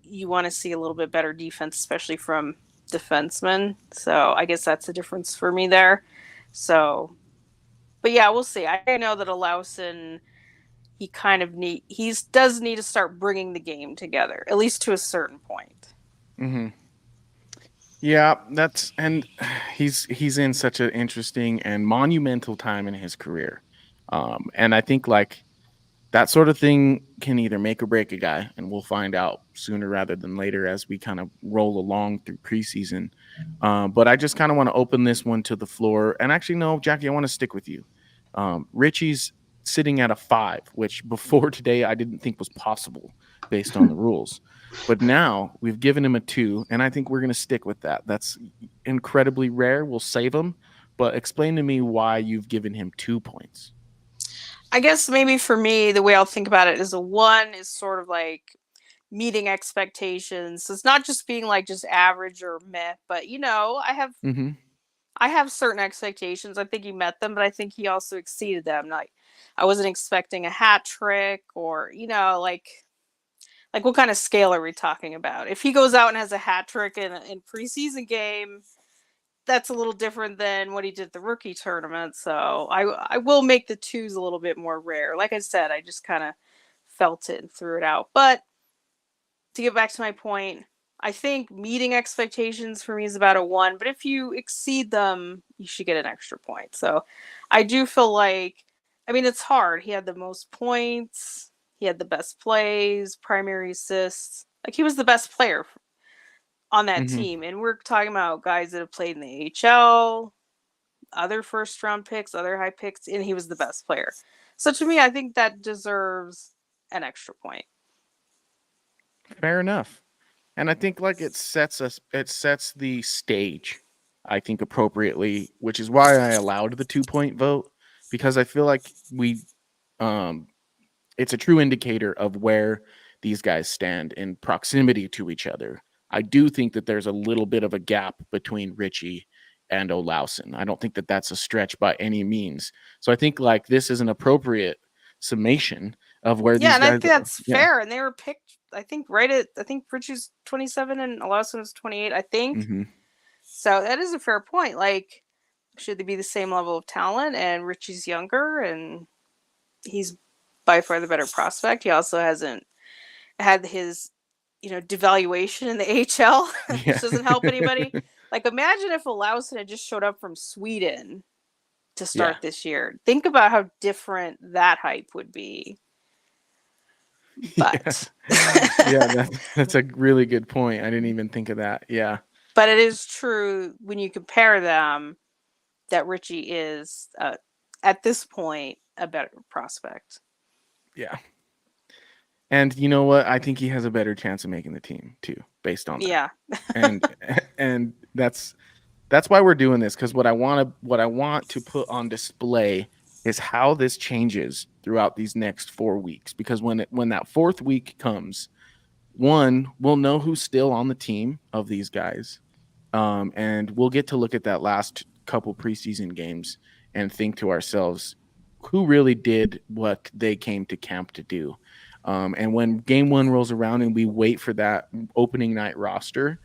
You want to see a little bit better defense, especially from defensemen. So I guess that's the difference for me there. So, but yeah, we'll see. I know that Olausson, he does need to start bringing the game together, at least to a certain point. Mm-hmm. Yeah, he's in such an interesting and monumental time in his career. And I think like that sort of thing can either make or break a guy, and we'll find out sooner rather than later as we kind of roll along through preseason. But I just kind of want to open this one to the floor. And actually, no, Jackie, I want to stick with you. Ritchie's sitting at a 5, which before today I didn't think was possible based on the rules. But now we've given him a 2, and I think we're going to stick with that. That's incredibly rare. We'll save him. But explain to me why you've given him 2 points. I guess maybe for me, the way I'll think about it is a 1 is sort of like meeting expectations. So it's not just being like just average or meh, but I have certain expectations. I think he met them, but I think he also exceeded them. Like I wasn't expecting a hat trick or, like what kind of scale are we talking about? If he goes out and has a hat trick in preseason game, that's a little different than what he did at the rookie tournament. So I will make the 2s a little bit more rare. Like I said, I just kind of felt it and threw it out. But to get back to my point, I think meeting expectations for me is about a 1. But if you exceed them, you should get an extra point. So I do feel like, I mean, it's hard. He had the most points. He had the best plays, primary assists. Like, he was the best player on that team. And we're talking about guys that have played in the AHL, other first-round picks, other high picks, and he was the best player. So to me, I think that deserves an extra point. Fair enough. And I think like it sets the stage, I think, appropriately, which is why I allowed the 2-point vote, because I feel like it's a true indicator of where these guys stand in proximity to each other. I do think that there's a little bit of a gap between Ritchie and Olausson. I don't think that that's a stretch by any means. So I think like this is an appropriate summation of where these guys. Yeah, and I think that's fair. And they were picked, I think, I think Ritchie's 27 and Olausson is 28, I think. So that is a fair point. Like, should they be the same level of talent? And Ritchie's younger, and he's by far the better prospect. He also hasn't had his, devaluation in the AHL, which doesn't help anybody. Like, imagine if Olausson had just showed up from Sweden to start this year. Think about how different that hype would be. But that's a really good point. I didn't even think of that. Yeah. But it is true when you compare them that Ritchie is, at this point, a better prospect. Yeah. And you know what? I think he has a better chance of making the team too, based on that. Yeah. and that's why we're doing this, because what I want to put on display is how this changes throughout these next 4 weeks. Because when that 4th week comes, one, we'll know who's still on the team of these guys, and we'll get to look at that last couple preseason games and think to ourselves, who really did what they came to camp to do. And when game 1 rolls around and we wait for that opening night roster,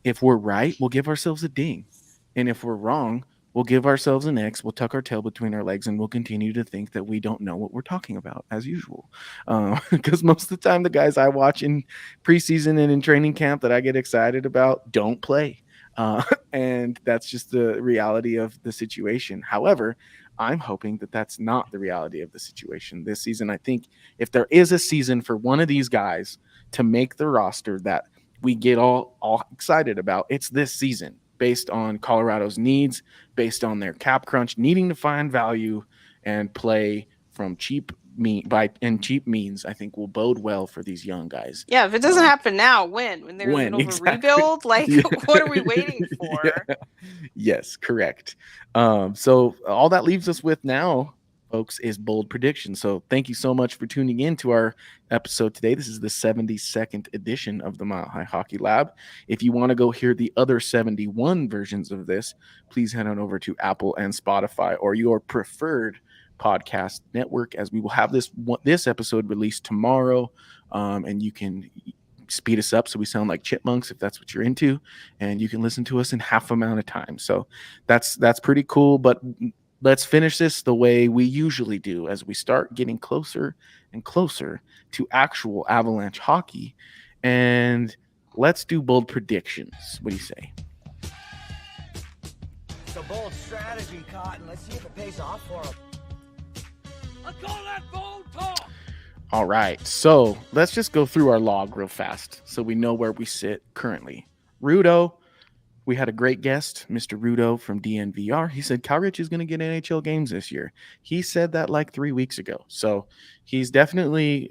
if we're right, we'll give ourselves a ding. And if we're wrong, we'll give ourselves an X, we'll tuck our tail between our legs, and we'll continue to think that we don't know what we're talking about, as usual. Because most of the time, the guys I watch in preseason and in training camp that I get excited about don't play. And that's just the reality of the situation. However, I'm hoping that that's not the reality of the situation this season. I think if there is a season for one of these guys to make the roster that we get all excited about, it's this season, based on Colorado's needs, based on their cap crunch, needing to find value and play from cheap means, I think will bode well for these young guys. Yeah, if it doesn't happen now, when they're in the middle of a rebuild, like what are we waiting for? Yeah. Yes, correct. So all that leaves us with now, folks, is bold predictions. So thank you so much for tuning in to our episode today. This is the 72nd edition of the Mile High Hockey Lab. If you want to go hear the other 71 versions of this, please head on over to Apple and Spotify or your preferred podcast network, as we will have this episode released tomorrow, and you can speed us up so we sound like chipmunks if that's what you're into, and you can listen to us in half amount of time. So that's pretty cool. But let's finish this the way we usually do, as we start getting closer and closer to actual Avalanche hockey, and let's do bold predictions. What do you say? It's a bold strategy, Cotton. Let's see if it pays off for him. I call that bold talk. All right, so let's just go through our log real fast so we know where we sit currently. Rudo, we had a great guest, Mr. Rudo from DNVR. He said Cal Rich is going to get NHL games this year. He said that like 3 weeks ago. So he's definitely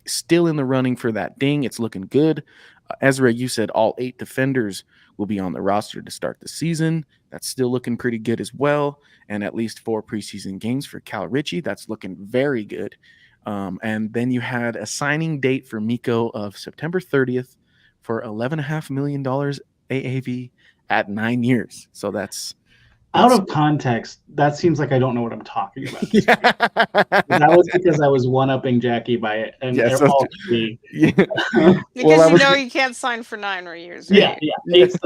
still in the running for that ding. It's looking good. Ezra, you said all 8 defenders will be on the roster to start the season. That's still looking pretty good as well. And at least 4 preseason games for Cal Ritchie. That's looking very good. And then you had a signing date for Mikko of September 30th for $11.5 million AAV at 9 years. So that's out of context. That seems like I don't know what I'm talking about. That was because I was one-upping Jackie by it. And they're all three. Because you can't sign for 9 years. Right? Yeah. It's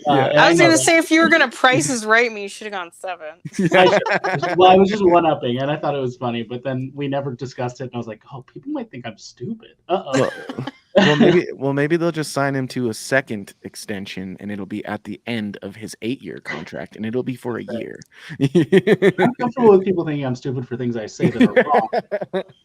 I was going to say, if you were going to Prices Right me, you should have gone 7. I was just one-upping, and I thought it was funny, but then we never discussed it, and I was like, oh, people might think I'm stupid. Well, maybe they'll just sign him to a second extension, and it'll be at the end of his 8-year contract, and it'll be for a year. I'm comfortable with people thinking I'm stupid for things I say that are wrong.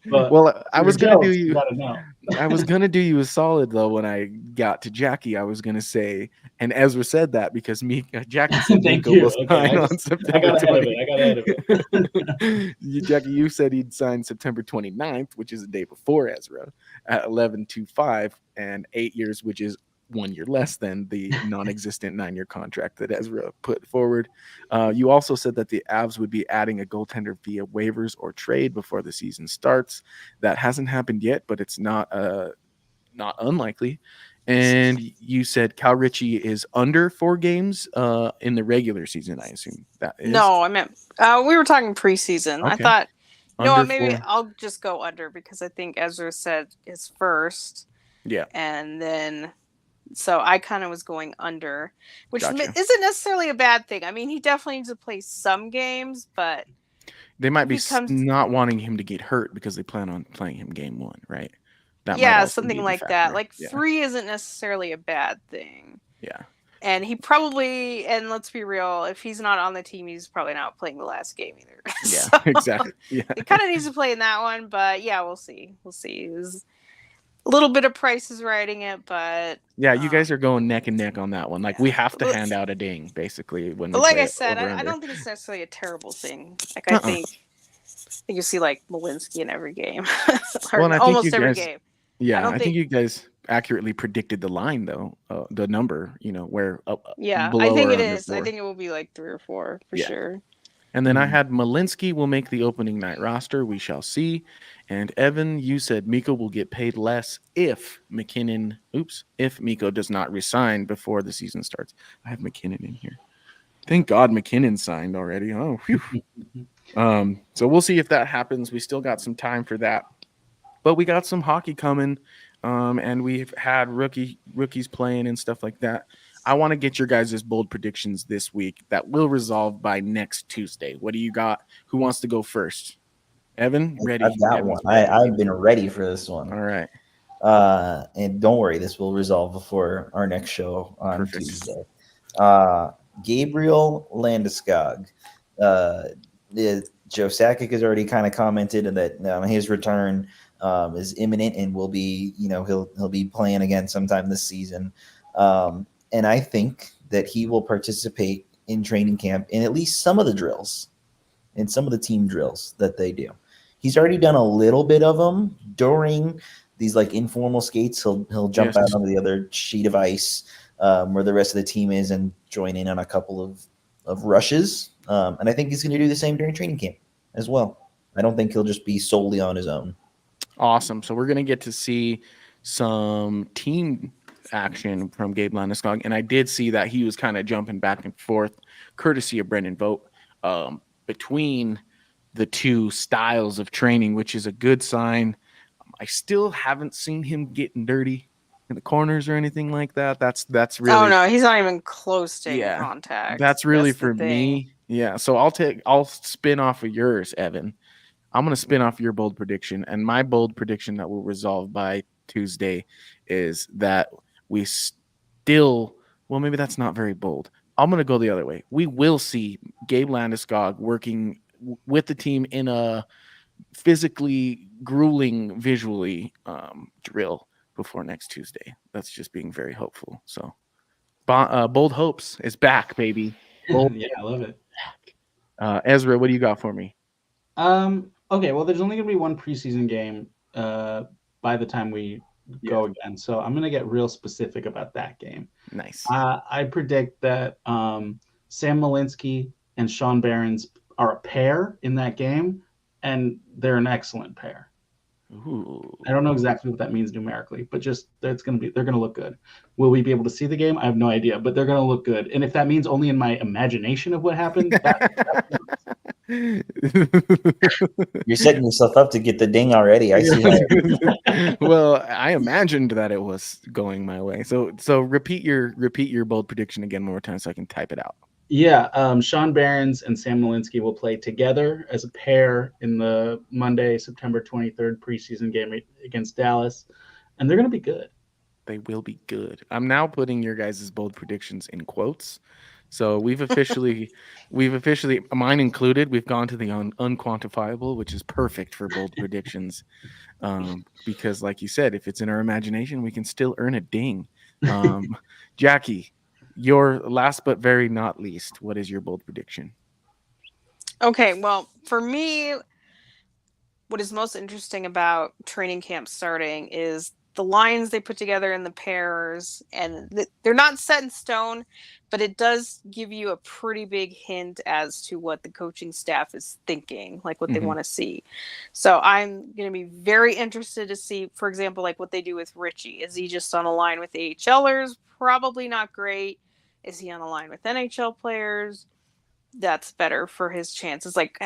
But well, I was gonna do you. Gotta know. I was gonna do you a solid though when I got to Jackie. I was gonna say, and Ezra said that because Jackie said Miko will sign on September 20th. I got ahead of it. Jackie, you said he'd sign September 29th, which is the day before Ezra, at 11.25 and 8 years, which is 1 year less than the non-existent 9-year contract that Ezra put forward. You also said that the Avs would be adding a goaltender via waivers or trade before the season starts. That hasn't happened yet, but it's not unlikely. And you said Cal Ritchie is under 4 games in the regular season, I assume that is. No, I meant we were talking preseason. Okay. I thought, Under maybe 4. I'll just go under because I think Ezra said his first. Yeah. And then, so I kind of was going under, which Gotcha. isn't necessarily a bad thing. I mean, he definitely needs to play some games, but they might be not wanting him to get hurt because they plan on playing him game 1, right? That something like that. Like 3 isn't necessarily a bad thing. Yeah. And he probably, and let's be real, if he's not on the team, he's probably not playing the last game either. Yeah, So, exactly. Yeah. He kind of needs to play in that one, but yeah, we'll see. We'll see. It was a little bit of Prices writing it, but yeah, you guys are going neck and neck on that one. Like we have to hand out a ding, basically. When, but like I said, I don't think it's necessarily a terrible thing. Like I think you see like Malinsky in every game, or almost every game. Yeah, I think you guys accurately predicted the line though, the number. Where I think it is. 4. I think it will be like 3 or 4 for sure. And then I had Malinsky will make the opening night roster. We shall see. And Evan, you said Miko will get paid less if Miko does not resign before the season starts. I have McKinnon in here. Thank God McKinnon signed already. Oh, phew. So we'll see if that happens. We still got some time for that. But we got some hockey coming, and we've had rookies playing and stuff like that. I want to get your guys' bold predictions this week that will resolve by next Tuesday. What do you got? Who wants to go first? Evan, ready? I've got one. I've been ready for this one. All right. And don't worry, this will resolve before our next show on Tuesday. Gabriel Landeskog. Joe Sakic has already kind of commented that his return is imminent and will be, he'll be playing again sometime this season. And I think that he will participate in training camp in at least some of the drills, in some of the team drills that they do. He's already done a little bit of them during these like informal skates. He'll jump out onto the other sheet of ice where the rest of the team is and join in on a couple of rushes. And I think he's going to do the same during training camp as well. I don't think he'll just be solely on his own. Awesome. So we're going to get to see some team action from Gabe Landeskog. And I did see that he was kind of jumping back and forth, courtesy of Brendan Vogt, between the two styles of training, which is a good sign. I still haven't seen him getting dirty in the corners or anything like that. That's really. Oh no, he's not even close to contact. That's really for me. Yeah. So I'll spin off of yours, Evan. I'm going to spin off your bold prediction, and my bold prediction that will resolve by Tuesday is that we still, well, maybe that's not very bold. I'm going to go the other way. We will see Gabe Landeskog working with the team in a physically grueling, visually drill before next Tuesday. That's just being very hopeful. So Bold Hopes is back, baby. Yeah, I love it. Ezra, what do you got for me? Okay, well, there's only going to be one preseason game by the time we go again. So I'm going to get real specific about that game. Nice. I predict that Sam Malinsky and Sean Behrens are a pair in that game, and they're an excellent pair. Ooh. I don't know exactly what that means numerically, but just they're going to look good. Will we be able to see the game? I have no idea, but they're going to look good. And if that means only in my imagination of what happened, You're setting yourself up to get the ding already. I see how. Well, I imagined that it was going my way. So repeat your bold prediction again one more time so I can type it out. Yeah, Sean Barons and Sam Malinsky will play together as a pair in the Monday, September 23rd preseason game against Dallas, and they're going to be good. They will be good. I'm now putting your guys' bold predictions in quotes. So we've officially, mine included, we've gone to the unquantifiable, which is perfect for bold predictions. Because like you said, if it's in our imagination, we can still earn a ding. Jackie, your last but very not least, what is your bold prediction? Okay, well, for me, what is most interesting about training camp starting is the lines they put together in the pairs, and they're not set in stone, but it does give you a pretty big hint as to what the coaching staff is thinking, like what they want to see. So I'm going to be very interested to see, for example, like what they do with Richie. Is he just on a line with AHLers? Probably not great. Is he on a line with NHL players? That's better for his chances. Like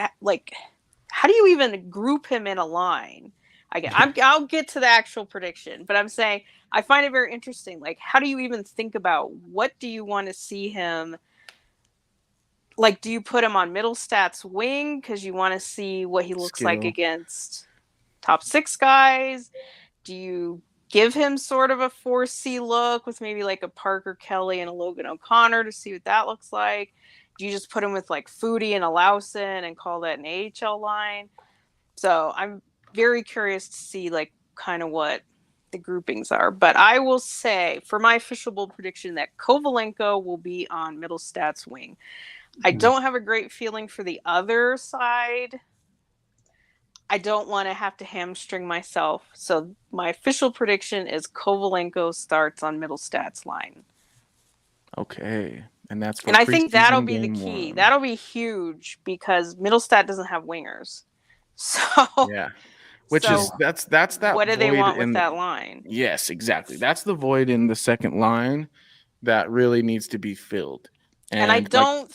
how do you even group him in a line? I'll get to the actual prediction, but I'm saying I find it very interesting. Like, how do you even think about what do you want to see him? Like, do you put him on middle stats wing because you want to see what he looks like against top 6 guys? Do you give him sort of a 4C look with maybe like a Parker Kelly and a Logan O'Connor to see what that looks like? Do you just put him with like Foodie and a Lawson and call that an AHL line? So I'm very curious to see like kind of what the groupings are. But I will say for my official bold prediction that Kovalenko will be on middle stats wing. I don't have a great feeling for the other side. I don't want to have to hamstring myself. So my official prediction is Kovalenko starts on middle stats line. Okay. And I think that'll be the key. That'll be huge because Middlestat doesn't have wingers. So yeah. That's that. What do they want with that line? Yes, exactly. That's the void in the second line that really needs to be filled. And I don't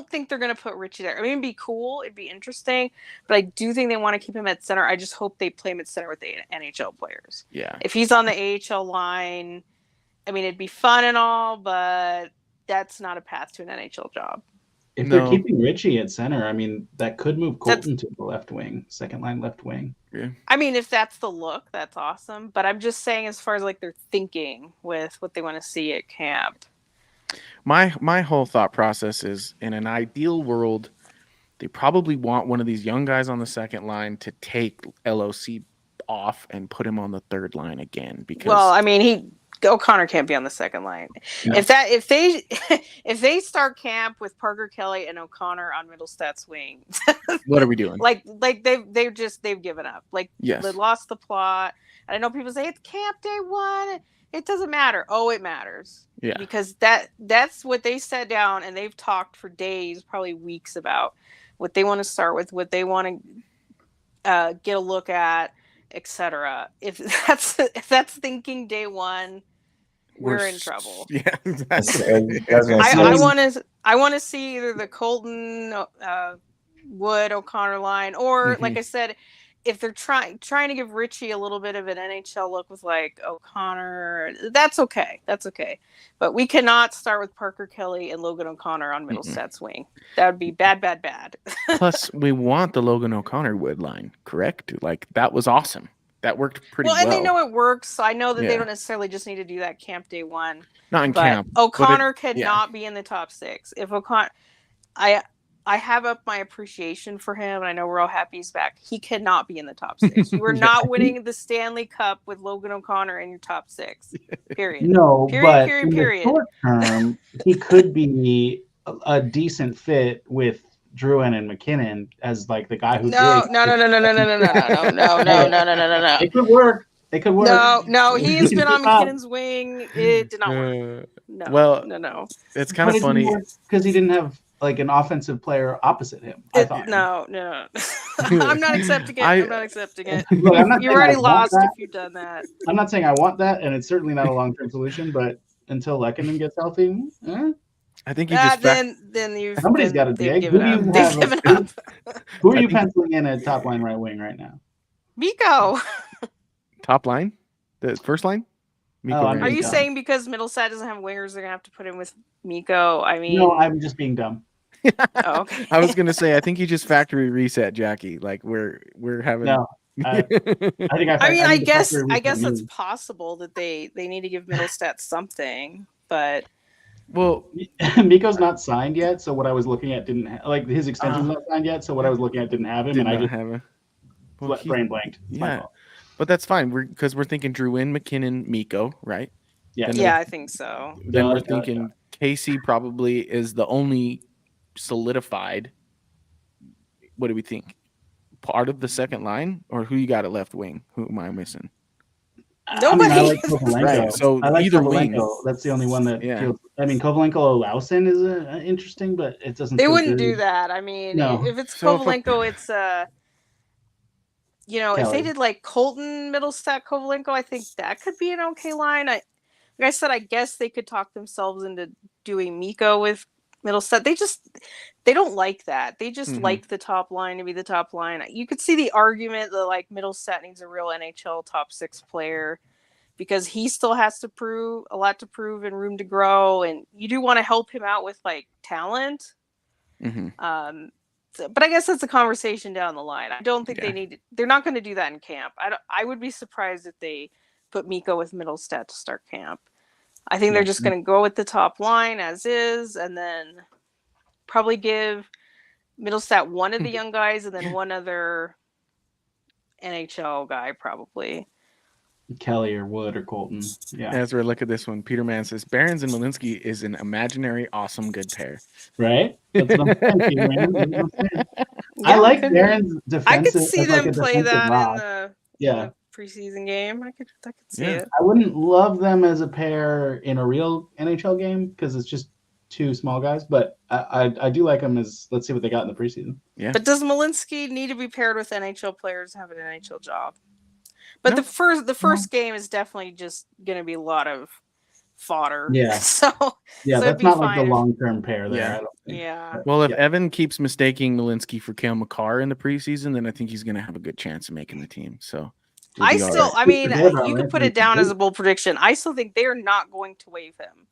think they're going to put Richie there. I mean, it'd be cool. It'd be interesting. But I do think they want to keep him at center. I just hope they play him at center with the NHL players. Yeah. If he's on the AHL line, I mean, it'd be fun and all, but that's not a path to an NHL job. If they're keeping Richie at center, I mean, that could move Colton to the left wing, second line left wing. Yeah. I mean, if that's the look, that's awesome. But I'm just saying as far as like they're thinking with what they want to see at camp. My whole thought process is in an ideal world, they probably want one of these young guys on the second line to take LOC off and put him on the third line again. Because I mean, O'Connor can't be on the second line. No. If they start camp with Parker Kelly and O'Connor on middle stats wing, what are we doing? Like they've given up. Like yes. They lost the plot. And I know people say it's camp day 1. It doesn't matter. Oh, it matters. Yeah. Because that's what they sat down and they've talked for days, probably weeks about what they want to start with, what they want to get a look at, etc. If that's thinking day 1, we're in trouble. Yeah, exactly. I want to see either the Colton Wood O'Connor line, or like I said, if they're trying to give Richie a little bit of an NHL look with like O'Connor, that's okay. That's okay. But we cannot start with Parker Kelly and Logan O'Connor on middle stats wing. That would be bad. Plus, we want the Logan O'Connor Wood line, correct? Like that was awesome. That worked pretty well. And they know it works. So I know that they don't necessarily just need to do that camp day 1. Not in camp. O'Connor could not be in the top 6. If O'Connor, I have up my appreciation for him, and I know we're all happy he's back. He cannot be in the top 6. You are not winning the Stanley Cup with Logan O'Connor in your top 6. Period. No, period. In the short term, he could be a decent fit with Drouin and McKinnon as like the guy who. No. It could work. No. He's been on McKinnon's wing. It did not work. No. It's kind of funny because he didn't have like an offensive player opposite him. I thought. No. I'm not accepting it. Look, you already lost if you've done that. I'm not saying I want that, and it's certainly not a long-term solution. But until Lehkonen gets healthy, I think you just then you've somebody's got to dig. Who do you they've have? given up. Who are you penciling in at top line right wing right now? Miko. top line, the first line. Miko Are you saying because Middlestat doesn't have wingers, they're gonna have to put him with Miko? I mean, no, I'm just being dumb. Oh, okay. I was gonna say, I think you just factory reset, Jackie. Like we're having. No, I think I guess it's possible that they need to give Middlestat something, but well, Miko's not signed yet, so what I was looking at didn't like his extension's not signed yet, so what I was looking at didn't have him, and I just have him. Well, brain blanked. Yeah, but that's fine. Because we're thinking Drouin, McKinnon, Miko, right? Yeah, I think so. Then we're thinking Casey probably is the only solidified. What do we think? Part of the second line, or who you got at left wing? Who am I missing? Nobody. I like Kovalenko. Right, so I like either Kovalenko. wing. That's the only one that feels. I mean, Kovalenko Olausen is interesting, but it doesn't. They wouldn't do that. I mean, if it's Kovalenko, it's Kelly. If they did like Colton, Middlestat, Kovalenko, I think that could be an okay line. Like I said, I guess they could talk themselves into doing Miko with Middlestat. They don't like that. They just like the top line to be the top line. You could see the argument that like Middlestat needs a real NHL top 6 player because he still has to prove a lot to prove and room to grow. And you do want to help him out with like talent. But I guess that's a conversation down the line. I don't think they're not going to do that in camp. I would be surprised if they put Miko with Middlestat to start camp. I think they're just going to go with the top line as is, and then probably give Middlestat one of the young guys and then one other NHL guy probably. Kelly or Wood or Colton. Yeah. As we look at this one, Peter Mann says Barons and Malinsky is an imaginary, awesome, good pair. Right? That's what I'm thinking, man. I like Barons' defensive. I could see them like play that rock. in the preseason game. I could see it. I wouldn't love them as a pair in a real NHL game because it's just two small guys, but I do like them as let's see what they got in the preseason. Yeah. But does Malinsky need to be paired with NHL players to have an NHL job? But the first game is definitely just going to be a lot of fodder. Yeah. So that's not like the long-term pair there. Yeah. I don't think. Yeah. Well, if Evan keeps mistaking Malinsky for Cale Makar in the preseason, then I think he's going to have a good chance of making the team. So I could put it down as a bold prediction. I still think they are not going to waive him.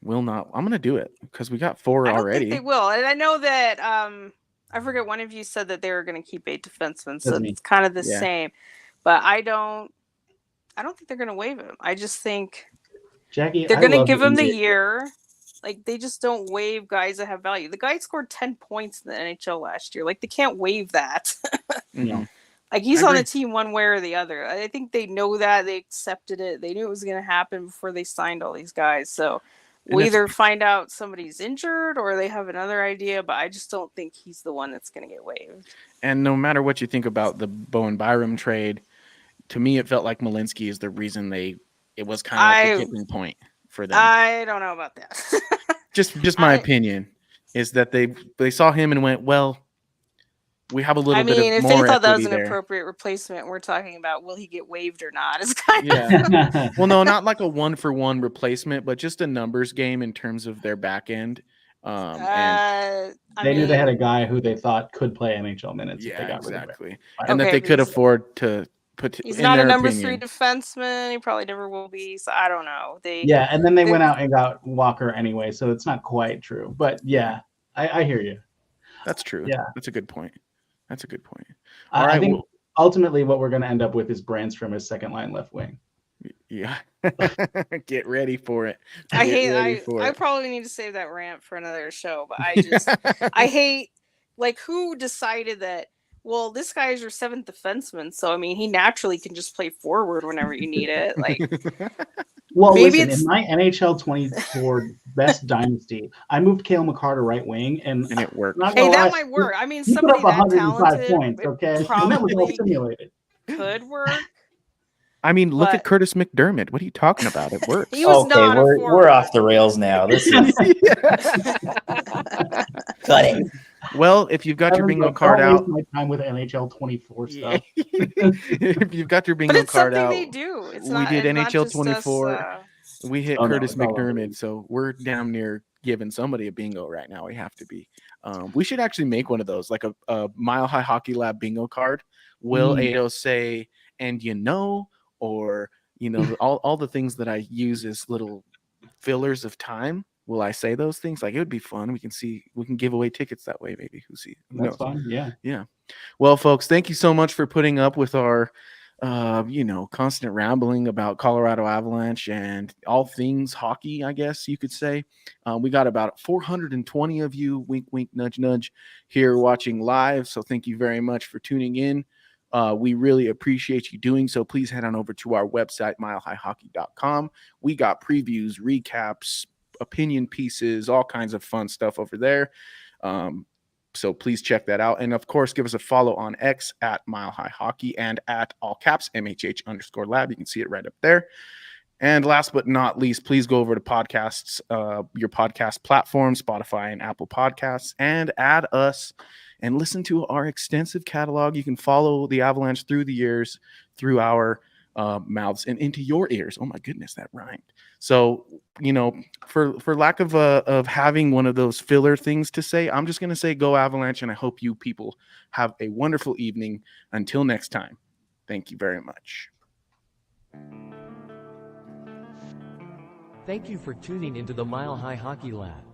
Will not. I'm going to do it because we got 4 I don't already. think they will. And I know that I forget one of you said that they were going to keep 8 defensemen, so it's kind of the same. But I don't think they're going to waive him. I just think Jackie, they're going to give him the year. Like they just don't waive guys that have value. The guy scored 10 points in the NHL last year. Like they can't waive that. No. Like he's on the team one way or the other. I think they know that. They accepted it. They knew it was going to happen before they signed all these guys. So we'll either find out somebody's injured or they have another idea, but I just don't think he's the one that's going to get waived. And no matter what you think about the Bowen Byram trade, to me it felt like Malinsky is the reason it was kind of like the tipping point for them. I don't know about that. just my opinion is that they saw him and went, well, we have a little bit of more if they thought that was an there. Appropriate replacement, we're talking about will he get waived or not? It's kind of well, no, not like a 1-for-1 replacement, but just a numbers game in terms of their back end. And they knew they had a guy who they thought could play NHL minutes. Yeah, if they got exactly. And that they could afford to put. He's not a number 3 defenseman. He probably never will be. So I don't know. And then they went out and got Walker anyway, so it's not quite true. But yeah, I hear you. That's true. Yeah, that's a good point. That's a good point. I think ultimately what we're going to end up with is Brandstrom as second line left wing. Yeah. Get ready for it. I probably need to save that rant for another show, but I hate like who decided that, well, this guy is your 7th defenseman. So, I mean, he naturally can just play forward whenever you need it. Like, well, maybe listen, in my NHL 24 best dynasty, I moved Cale Makar to right wing, and it worked. Hey, that might work. I mean, somebody that talented points, okay? And that was all simulated. Could work. I mean, look at Curtis McDermott. What are you talking about? It works. He was not we're off the rails now. This is cut it. Well, if you've got your bingo card out, my time with NHL 24 stuff. If you've got your bingo card out, they do. We did NHL 24. We hit Curtis McDermott, so we're down near giving somebody a bingo right now. We have to be. We should actually make one of those, like a Mile High Hockey Lab bingo card. Will Ado say, and or all the things that I use as little fillers of time. Will I say those things? Like, it would be fun. We can give away tickets that way. Maybe who That's knows? fun. Yeah. Well, folks, thank you so much for putting up with our constant rambling about Colorado Avalanche and all things hockey, I guess you could say. We got about 420 of you, wink, wink, nudge, nudge, here watching live. So thank you very much for tuning in. We really appreciate you doing so. Please head on over to our website, milehighhockey.com. We got previews, recaps, opinion pieces, all kinds of fun stuff over there. So please check that out. And of course, give us a follow on X at Mile High Hockey and at all caps MHH_lab. You can see it right up there. And last but not least, please go over to podcasts, your podcast platform, Spotify and Apple Podcasts, and add us and listen to our extensive catalog. You can follow the Avalanche through the years, through our mouths and into your ears. Oh my goodness, that rhymed. So, for lack of having one of those filler things to say, I'm just going to say go Avalanche, and I hope you people have a wonderful evening. Until next time, thank you very much. Thank you for tuning into the Mile High Hockey Lab.